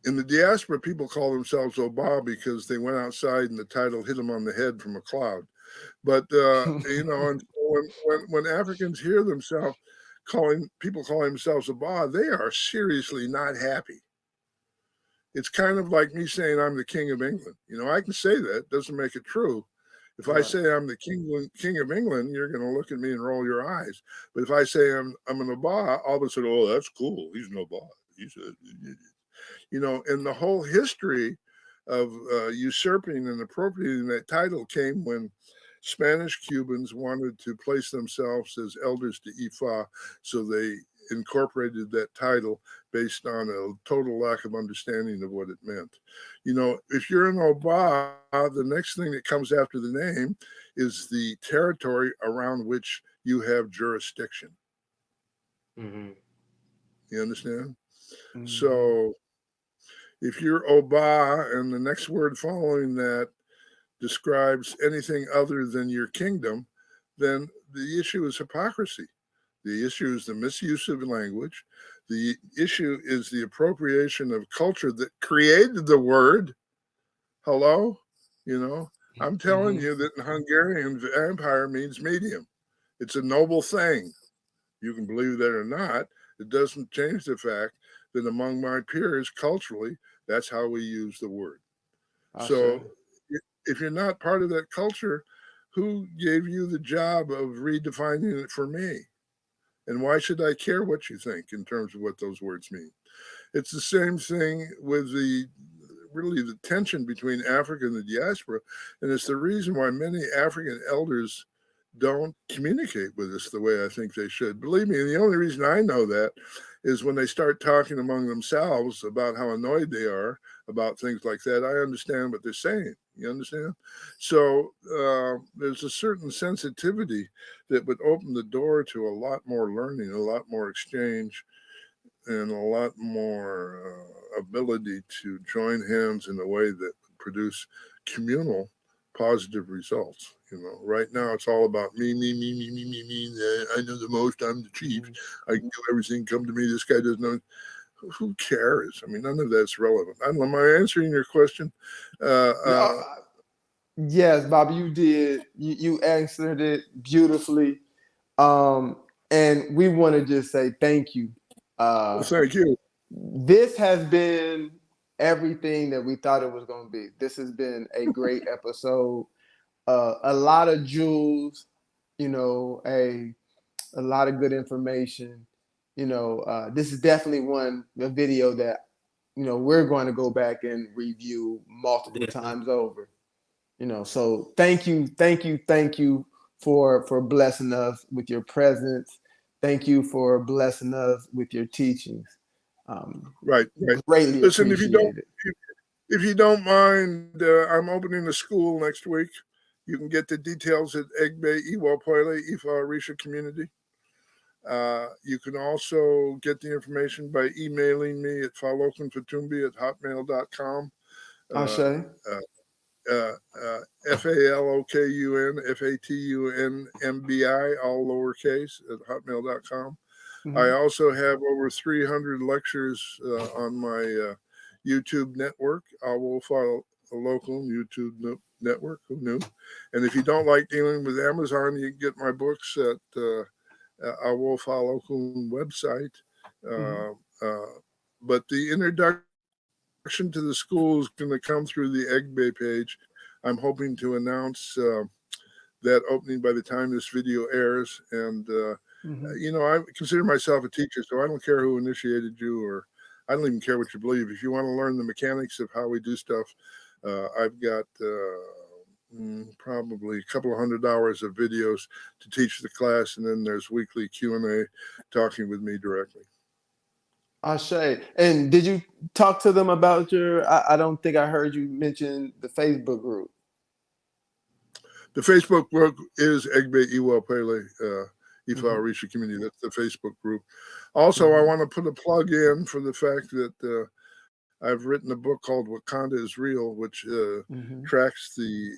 In the diaspora, people call themselves Oba because they went outside and the title hit them on the head from a cloud. But and when Africans hear themselves calling themselves Aba, they are seriously not happy. It's kind of like me saying I'm the King of England. I can say that, doesn't make it true. If I say I'm the King of England, you're going to look at me and roll your eyes. But if I say I'm an Aba, all of a sudden, oh, that's cool. He's an Aba. And the whole history of usurping and appropriating that title came when Spanish Cubans wanted to place themselves as elders to Ifa, so they incorporated that title based on a total lack of understanding of what it meant. If you're an Oba, the next thing that comes after the name is the territory around which you have jurisdiction. You understand? So if you're Oba and the next word following that describes anything other than your kingdom, then the issue is hypocrisy. The issue is the misuse of language. The issue is the appropriation of culture that created the word. Hello? I'm telling you that in Hungarian, empire means medium. It's a noble thing. You can believe that or not. It doesn't change the fact that among my peers, culturally, that's how we use the word. So if you're not part of that culture, who gave you the job of redefining it for me? And why should I care what you think in terms of what those words mean? It's the same thing with the really the tension between Africa and the diaspora. And it's the reason why many African elders don't communicate with us the way I think they should. Believe me, and the only reason I know that is when they start talking among themselves about how annoyed they are about things like that, I understand what they're saying. You understand? So there's a certain sensitivity that would open the door to a lot more learning, a lot more exchange, and a lot more ability to join hands in a way that would produce communal positive results. Right now it's all about me. I know the most. I'm the chief. I can do everything. Come to me. This guy doesn't know. Who cares? I mean, none of that's relevant. I don't know. Am I answering your question? Yes, Bobby, you did. You answered it beautifully. And we want to just say thank you. Thank you. This has been everything that we thought it was going to be. This has been a great episode. A lot of jewels, a lot of good information. This is definitely a video that, we're going to go back and review multiple times over. So thank you for blessing us with your presence. Thank you for blessing us with your teachings. Right. Greatly Listen, appreciated. if you don't mind, I'm opening a school next week. You can get the details at Egbe Iwapole Ifa Orisha Community. You can also get the information by emailing me at falokunfatunbi@hotmail.com. Ashe. FALOKUN FATUNMBI, all lowercase, at hotmail.com. Mm-hmm. I also have over 300 lectures on my YouTube network, Awo Falokun YouTube network. Who knew? And if you don't like dealing with Amazon, you can get my books at Awo Falokun website. But the introduction to the school is going to come through the Egbe page. I'm hoping to announce that opening by the time this video airs. And I consider myself a teacher, so I don't care who initiated you, or I don't even care what you believe. If you want to learn the mechanics of how we do stuff, I've got probably a couple of 100 hours of videos to teach the class, and then there's weekly Q&A talking with me directly. Ashe. And did you talk to them about I don't think I heard you mention the Facebook group. The Facebook group is Egbe Iwapele Ifa Orisha Community. That's the Facebook group. Also, I want to put a plug in for the fact that I've written a book called Wakanda is Real, which tracks the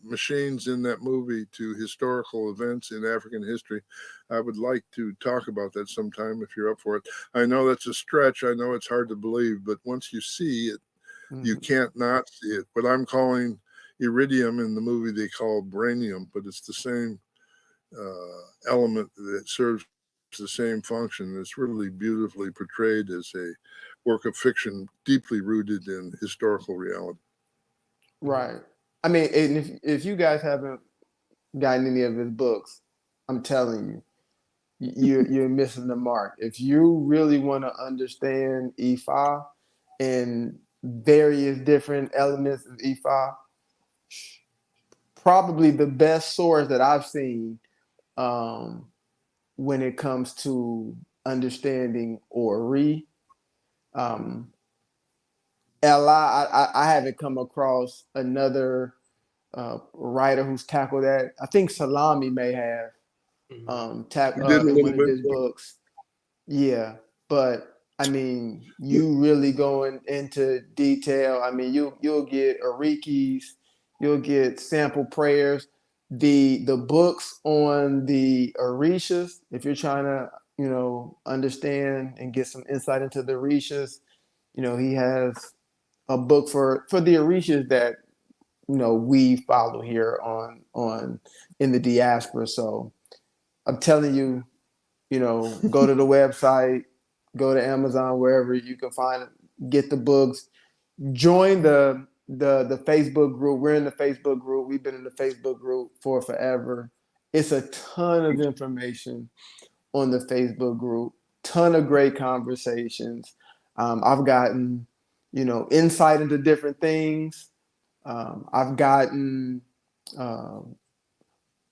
machines in that movie to historical events in African history. I would like to talk about that sometime if you're up for it. I know that's a stretch. I know it's hard to believe, but once you see it, you can't not see it. What I'm calling iridium in the movie, they call brainium, but it's the same element that serves the same function. It's really beautifully portrayed as a work of fiction deeply rooted in historical reality. Right. I mean, if you guys haven't gotten any of his books, I'm telling you, you're missing the mark. If you really want to understand Ifa and various different elements of Ifa, probably the best source that I've seen when it comes to understanding Ori. I haven't come across another writer who's tackled that. I think Salami may have tackled in one of his books. Yeah, but I mean, you really going into detail. I mean, you'll get Arikis, you'll get sample prayers. The books on the Orishas, if you're trying to, understand and get some insight into the Orishas, he has a book for the Orishas that we follow here on in the diaspora. So I'm telling you, go to the website, go to Amazon, wherever you can find it, get the books, join the Facebook group. We're in the Facebook group. We've been in the Facebook group for forever. It's a ton of information on the Facebook group, ton of great conversations. I've gotten insight into different things. I've gotten,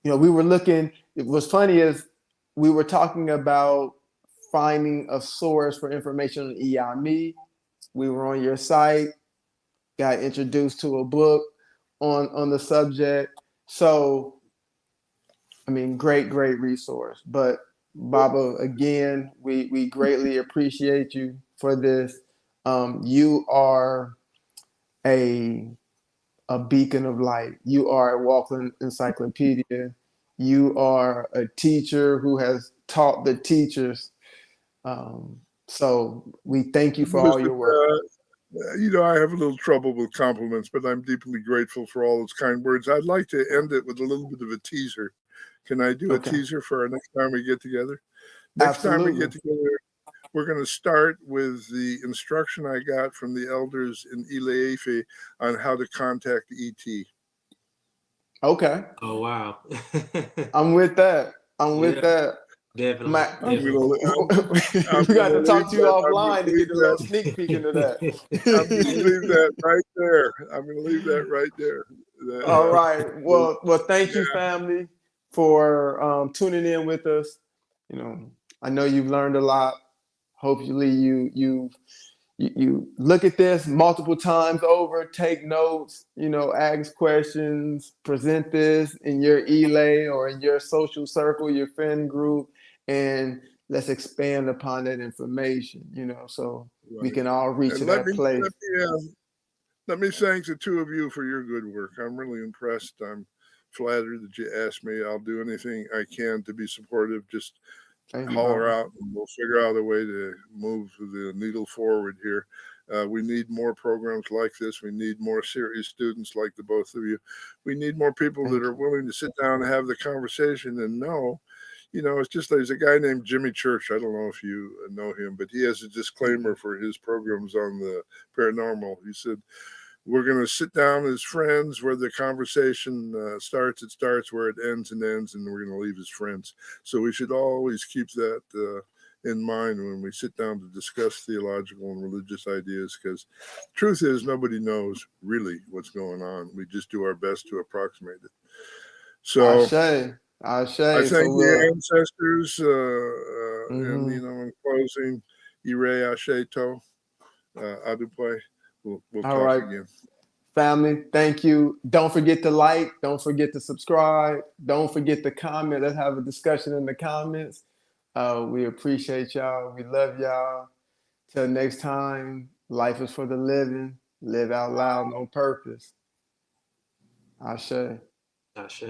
we were looking. It was funny is we were talking about finding a source for information on EIME. We were on your site, got introduced to a book on the subject. So, I mean, great resource. But Baba, again, we greatly appreciate you for this. You are a beacon of light. You are a walking encyclopedia. You are a teacher who has taught the teachers. So we thank you for all your work. I have a little trouble with compliments, but I'm deeply grateful for all those kind words. I'd like to end it with a little bit of a teaser. Can I do a teaser for our next time we get together? Next time we get together, we're going to start with the instruction I got from the elders in Ileife on how to contact ET. Okay. Oh, wow. I'm with that. With that. Definitely. We got to talk to you offline to get a little sneak peek into that. I'm going to leave that right there. I'm going to leave that right there. All right. Well, thank you, family, for tuning in with us. I know you've learned a lot. Hopefully, you look at this multiple times over, take notes, ask questions, present this in your ELA or in your social circle, your friend group, and let's expand upon that information, so we can all reach to that place. Let me thank the two of you for your good work. I'm really impressed. I'm flattered that you asked me. I'll do anything I can to be supportive. Just holler out and we'll figure out a way to move the needle forward here. We need more programs like this. We need more serious students like the both of you. We need more people that are willing to sit down and have the conversation and know, it's just there's a guy named Jimmy Church. I don't know if you know him, but he has a disclaimer for his programs on the paranormal. He said, we're going to sit down as friends where the conversation starts. It starts where it ends and ends, and we're going to leave as friends. So we should always keep that in mind when we sit down to discuss theological and religious ideas, because truth is nobody knows really what's going on. We just do our best to approximate it. So I thank the ancestors, and in closing, Ire Ashe To, Adupai. We'll talk again. Family, thank you. Don't forget to like. Don't forget to subscribe. Don't forget to comment. Let's have a discussion in the comments. We appreciate y'all. We love y'all. Till next time, life is for the living. Live out loud, no purpose. Ashe. Ashe.